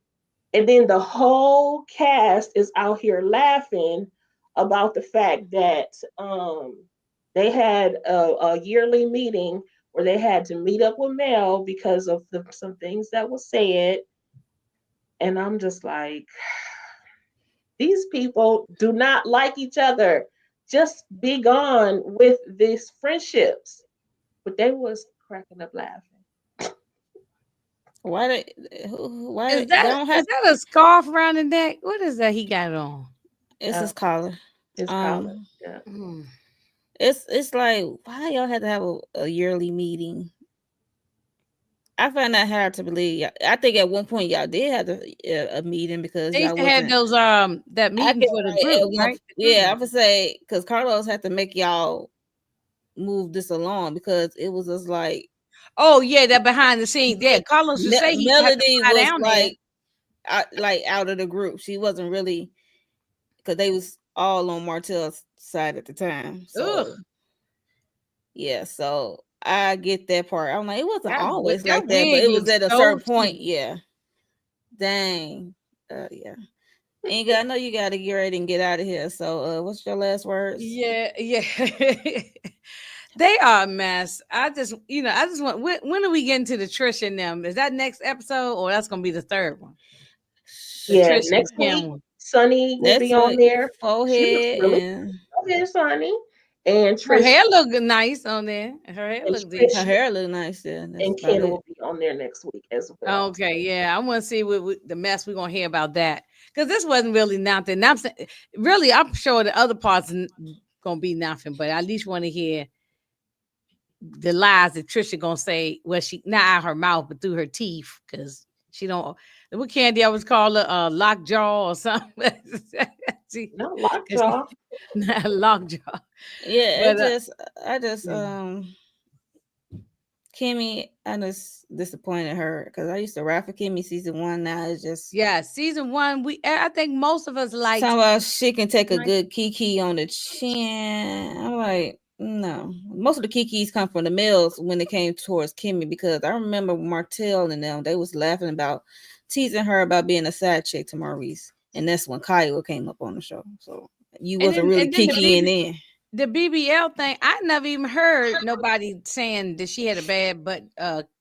And then the whole cast is out here laughing about the fact that they had a yearly meeting where they had to meet up with Mel because of some things that were said. And I'm just like, these people do not like each other. Just be gone with these friendships. But they was cracking up laughing. Why they is they don't have that a scarf around the neck? What is that he got on? it's Uh, his collar. His collar. Yeah. Hmm. It's like why y'all had to have a yearly meeting? I find that hard to believe. I think at one point y'all did have a meeting because They used y'all to have wasn't. those that I meeting feel for the like group, right? The group yeah, I meeting. would say because Carlos had to make y'all move this along because it was just like Oh yeah, that behind the scenes. Yeah, Carlos would say he had to Melody fly was down there. like out of the group. She wasn't really because they was all on Martell's side at the time. So Ugh, yeah, so I get that part. I'm like, it wasn't that always that like that, but wig it was looks at a so certain point. cute. Yeah, dang. Yeah. I know you got to get ready and get out of here. So, what's your last words? Yeah, yeah. They are a mess. I just want. When are we getting to the Trish and them? Is that next episode or that's gonna be the third one? The Yeah. Trish and Next Kim week, one. Sunny will Next be on week, there. She looks forehead really and good, Sunny. And Her Trish hair look nice on there. Her hair and look her Trish decent. hair look nice. Yeah, that's and about Ken it. will be on there next week as well. Okay, yeah, I want to see what the mess we're gonna hear about that because this wasn't really nothing. Really, I'm sure the other parts gonna be nothing, but I at least want to hear the lies that Trisha gonna say. Well, she not out her mouth, but through her teeth, because she don't. What Candy always call her lockjaw or something. she, Not 'cause she- lockjaw. not lockjaw, Yeah, but I just yeah. Kimmy, I just disappointed her because I used to rap for Kimmy season 1. Now it's just Yeah, season 1, I think most of us liked. somehow she can take a good kiki on the chin. I'm like, no. Most of the kikis come from the males when it came towards Kimmy because I remember Martell and them, they was laughing about teasing her about being a side chick to Maurice. And that's when Kyle came up on the show. So you wasn't really And then kikiing in. the BBL thing, I never even heard nobody saying that she had a bad butt.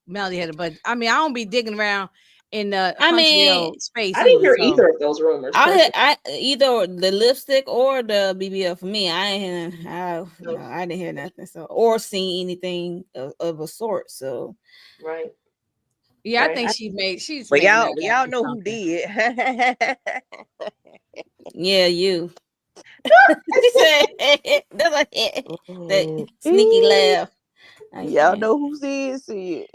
Melody had a butt. I mean, I don't be digging around in the I mean, Huntsville space I didn't either. hear So either of those rumors. I either the lipstick or the BBL for me. I ain't hearing, no, I didn't hear nothing. So or seen anything of a sort. So Right. yeah, I Right. think she's But making that y'all up or know who something. did. yeah, you. She said that's like that sneaky laugh. Y'all know who said it.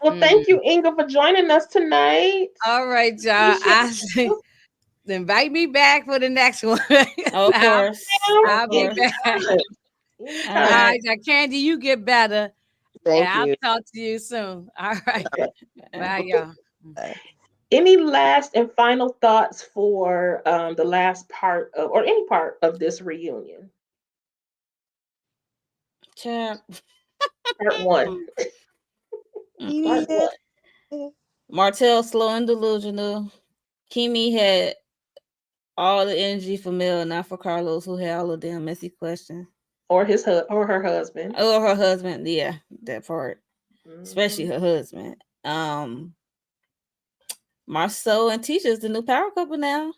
Well, thank you, Inga, for joining us tonight. All right, y'all. Invite me back for the next one. Of course. I'll be back. Anytime. All right, now, Candy, you get better. Thank and you. I'll talk to you soon. All right. Bye, Okay. y'all. Any last and final thoughts for the last part of, or any part of this reunion? Champ. Part 1. Part 1. Martell slow and delusional. Kimmy had all the energy for Mel, not for Carlos, who had all of them messy questions. Or or her husband. Or her husband, yeah, that part. Especially Mhm. her husband. Marceau and Tisha's the new power couple now.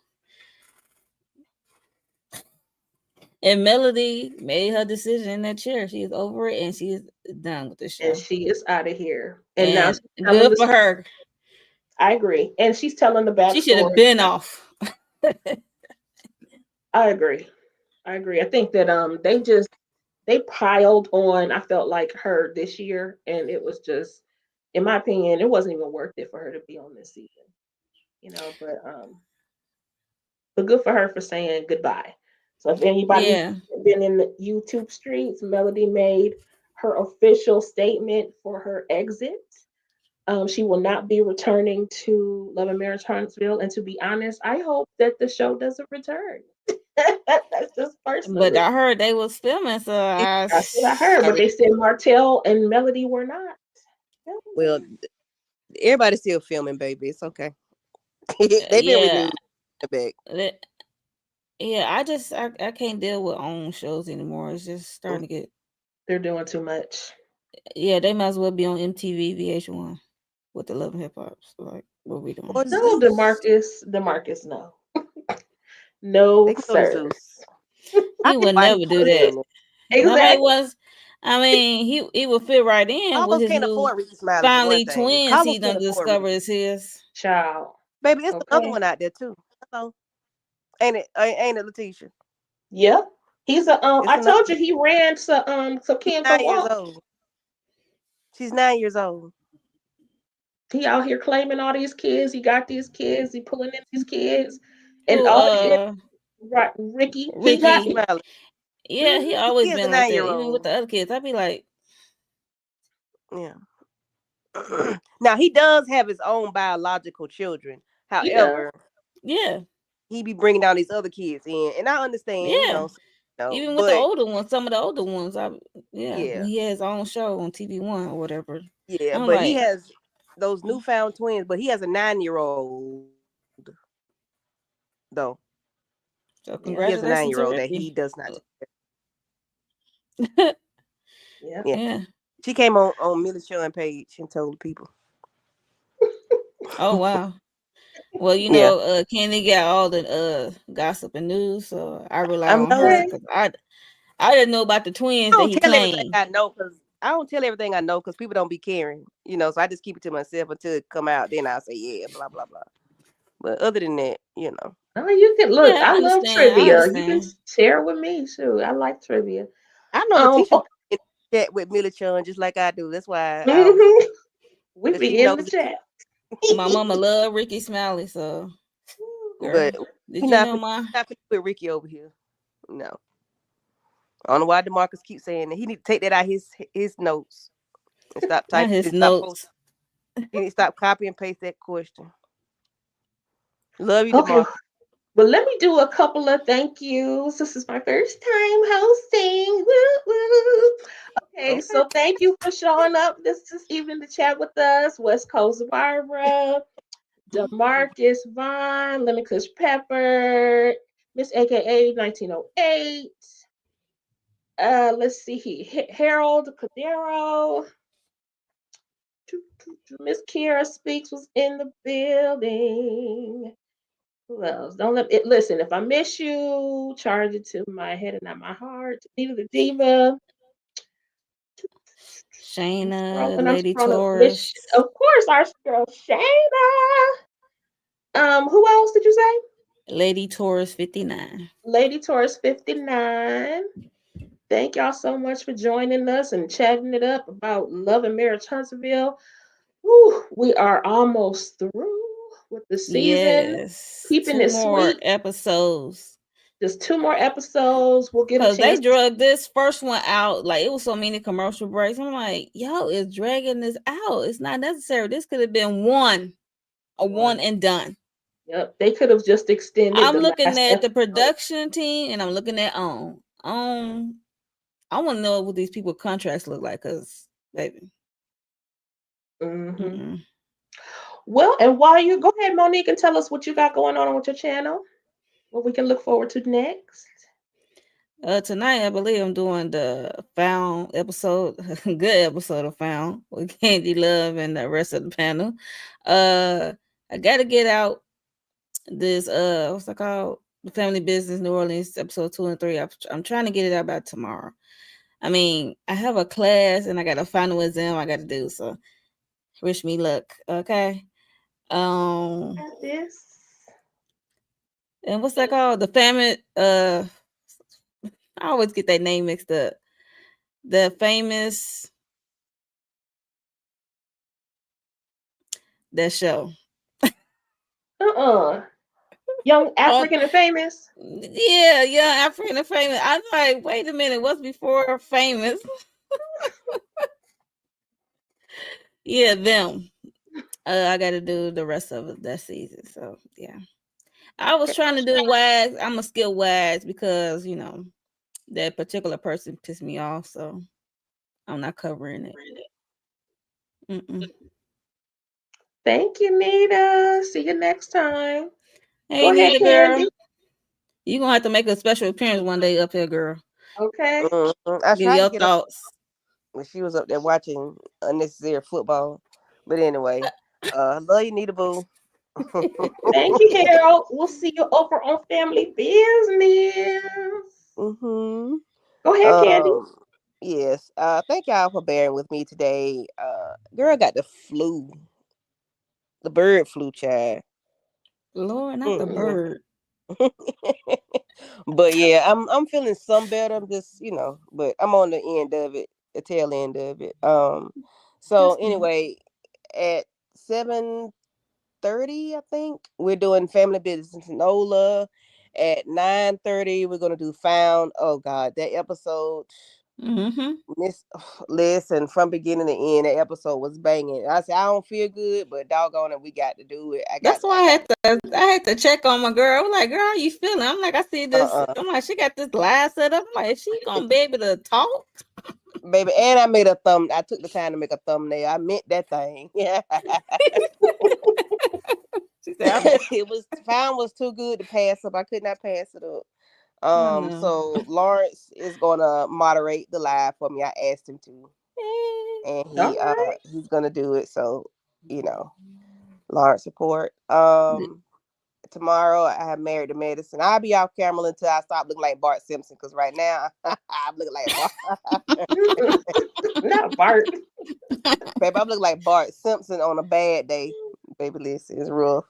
And Melody made her decision in that chair. She is over it and she is done with the show. And she is out of here. And now And she's telling good the for her. I agree. And she's telling the backstory. She should have been off. I agree. I think that they piled on, I felt like, her this year, and it was just, in my opinion, it wasn't even worth it for her to be on this season. But good for her for saying goodbye. So if anybody's Yeah. been in the YouTube streets, Melody made her official statement for her exit. She will not be returning to Love and Marriage Huntsville. And to be honest, I hope that the show doesn't return. That's just personally. But I heard they was filming, so That's what I heard. But they said Martell and Melody were not. Well, everybody's still filming, baby. It's okay. They've been renewed back. Yeah, I can't deal with own shows anymore. It's just starting to get. They're doing too much. Yeah, they might as well be on MTV VH1 with the Love and Hip Hop. So, like, what we doing? No, DeMarcus, no. No, sir. He would never do that. Exactly. I mean, he would fit right in with his new finally twins he done discovered is his child. Baby, there's another one out there too. Hello. Ain't it Letitia? Yeah. He's I told you he ran so Kim 9 years old. She's 9 years old. He out here claiming all these kids. He got these kids. He pulling in these kids. And right, Ricky. Yeah, he always been like that. Even with the other kids, I'd be like, yeah. Now he does have his own biological children. However, yeah, he be bringing down these other kids in, and I understand. Yeah, even with the older ones, some of the older ones, he has his own show on TV1 or whatever. Yeah, but he has those newfound twins. But he has a 9-year-old though. So congratulations, he has a 9-year-old that he does not. Yeah. She came on Millie Chun page and told people. Oh wow. Well, you know, Candy got all the gossip and news, so I rely on her because I didn't know about the twins that he claimed. I know because I don't tell everything I know because people don't be caring, so I just keep it to myself until it come out. Then I'll say blah blah blah. But other than that, Oh, you can look. I love trivia. You can share with me too. I like trivia. I know Letitia in the chat with Millie Chun just like I do. That's why we be in the chat. My mama love Ricky Smiley, so but did you know not with Ricky over here? No. I don't know why DeMarcus keeps saying that. He need to take that out his notes and stop typing his notes. He need to stop copy and paste that question. Love you, DeMarcus. But let me do a couple of thank yous. This is my first time hosting. Woo, woo. Okay, so thank you for showing up this evening to chat with us. West Coast Barbara, DeMarcus Vaughn, Lemon Kush Pepper, Miss AKA 1908. Let's see here. Harold Cadero. Miss Kira Speaks was in the building. Who else? Don't let it listen. If I miss you, charge it to my head and not my heart. Diva the Diva. Shayna, Lady Taurus. Of course, our girl Shayna. Who else did you say? Lady Taurus 59. Lady Taurus 59. Thank y'all so much for joining us and chatting it up about Love and Marriage Huntsville. Woo, we are almost through with the season. Yes. Keeping it sweet. Episodes. Just 2 more episodes. We'll get a chance. They drug this first one out. Like, it was so many commercial breaks. I'm like, yo, it's dragging this out. It's not necessary. This could have been one and done. Yep. They could have just extended. I'm looking at the production team and I'm looking at I want to know what these people's contracts look like, because baby. Well, and while you go ahead, Monique, and tell us what you got going on with your channel, what we can look forward to next. Tonight, I believe I'm doing the Found episode, good episode of Found with Candy Love and the rest of the panel. I got to get out this what's it called? Family Business New Orleans episode 2 and 3. I'm trying to get it out by tomorrow. I mean, I have a class and I got a final exam I got to do, so wish me luck. Okay. Got this. And what's that called? The family. I always get that name mixed up. The famous. That show. Young African and Famous. Yeah, African and Famous. I was like, wait a minute, what's before Famous? Yeah, them. I got to do the rest of it that season. So yeah, I was trying to do WAGs. I'm a skill WAGs because that particular person pissed me off, so I'm not covering it. Mm-mm. Thank you, Nita. See you next time. Hey, Go ahead, Nita, girl. Candy. You gonna have to make a special appearance one day up here, girl. Okay. I Give tried your to get thoughts. when she was up there watching unnecessary football. But anyway, love you, Nita Boo. Thank you, Harold. We'll see you over on Family Business. Mm-hmm. Go ahead, Candy. Yes. Thank y'all for bearing with me today. Girl got the flu. The bird flu, child. Lord, not the bird. But yeah, I'm feeling some better. I'm just, but I'm on the end of it, the tail end of it. So That's anyway, at 7:30, I think we're doing Family Business in NOLA. At 9:30, we're gonna do Found. Oh God, that episode. Listen, from beginning to end, that episode was banging. I said I don't feel good, but doggone it, we got to do it. That's why I had to check on my girl. I'm like, girl, how you feeling? I'm like, I see this. I'm like, she got this live set up. I'm like, is she gonna be able to talk? Baby, and I took the time to make a thumbnail. I meant that thing. Yeah. She said, it was too good to pass up. I could not pass it up. no. So Lawrence is gonna moderate the live for me. I asked him to. And he's gonna do it. So, Lawrence support. Tomorrow I have Married to Medicine. I'll be off camera until I stop looking like Bart Simpson, because right now I'm looking like Bart. Not Bart. Baby, I'm looking like Bart Simpson on a bad day. Baby, listen, it's rough.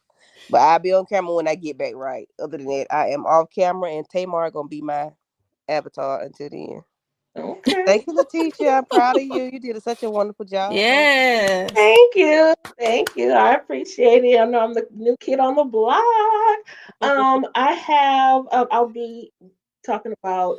But I'll be on camera when I get back right. Other than that, I am off camera, and Tamar gonna be my avatar until then. Okay. Thank you, Letitia. I'm proud of you. You did such a wonderful job. Yes. Thank you. Thank you. I appreciate it. I know I'm the new kid on the block. I'll be talking about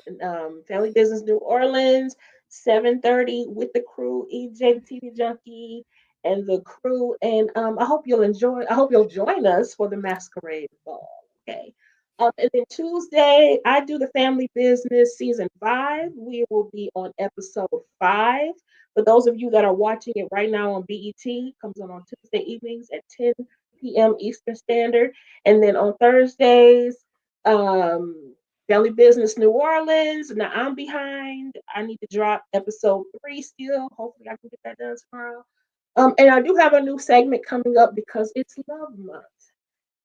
Family Business New Orleans, 7:30 with the crew, EJ the TV Junkie, and the crew. And I hope you'll join us for the masquerade ball. Okay. And then Tuesday, I do the Family Business season 5. We will be on episode 5. For those of you that are watching it right now on BET, comes on Tuesday evenings at 10 p.m. Eastern Standard. And then on Thursdays, Family Business New Orleans. Now I'm behind. I need to drop episode 3 still. Hopefully I can get that done tomorrow. And I do have a new segment coming up because it's Love Month.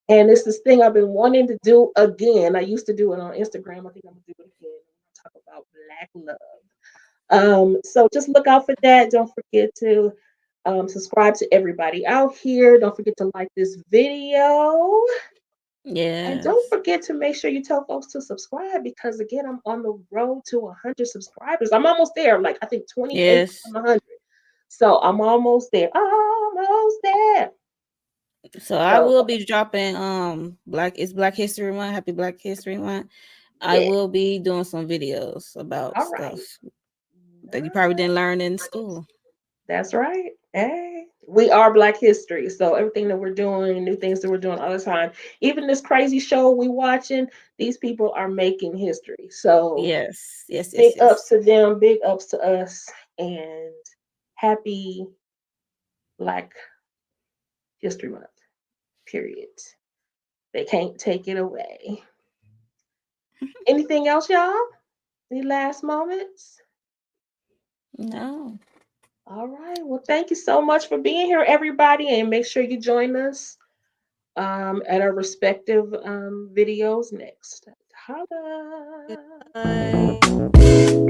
And it's this thing I've been wanting to do again. I used to do it on Instagram. I think I'm gonna do it again. I'm gonna talk about Black love. So just look out for that. Don't forget to subscribe to everybody out here. Don't forget to like this video. Yeah. And don't forget to make sure you tell folks to subscribe, because again, I'm on the road to 100 subscribers. I'm almost there. Like I think 28 from 100. So I'm almost there. Almost there. So I will be dropping Black History Month. Happy Black History Month. I will be doing some videos about stuff that you probably didn't learn in school. That's right. Hey, we are Black history. So everything that we're doing, new things that we're doing all the time, even this crazy show we watching, these people are making history. So yes. Big ups to them, big ups to us, and happy Black History Month. Period. They can't take it away. Anything else, y'all? Any last moments? No. All right. Well, thank you so much for being here, everybody. And make sure you join us at our respective videos next. Holla. Bye.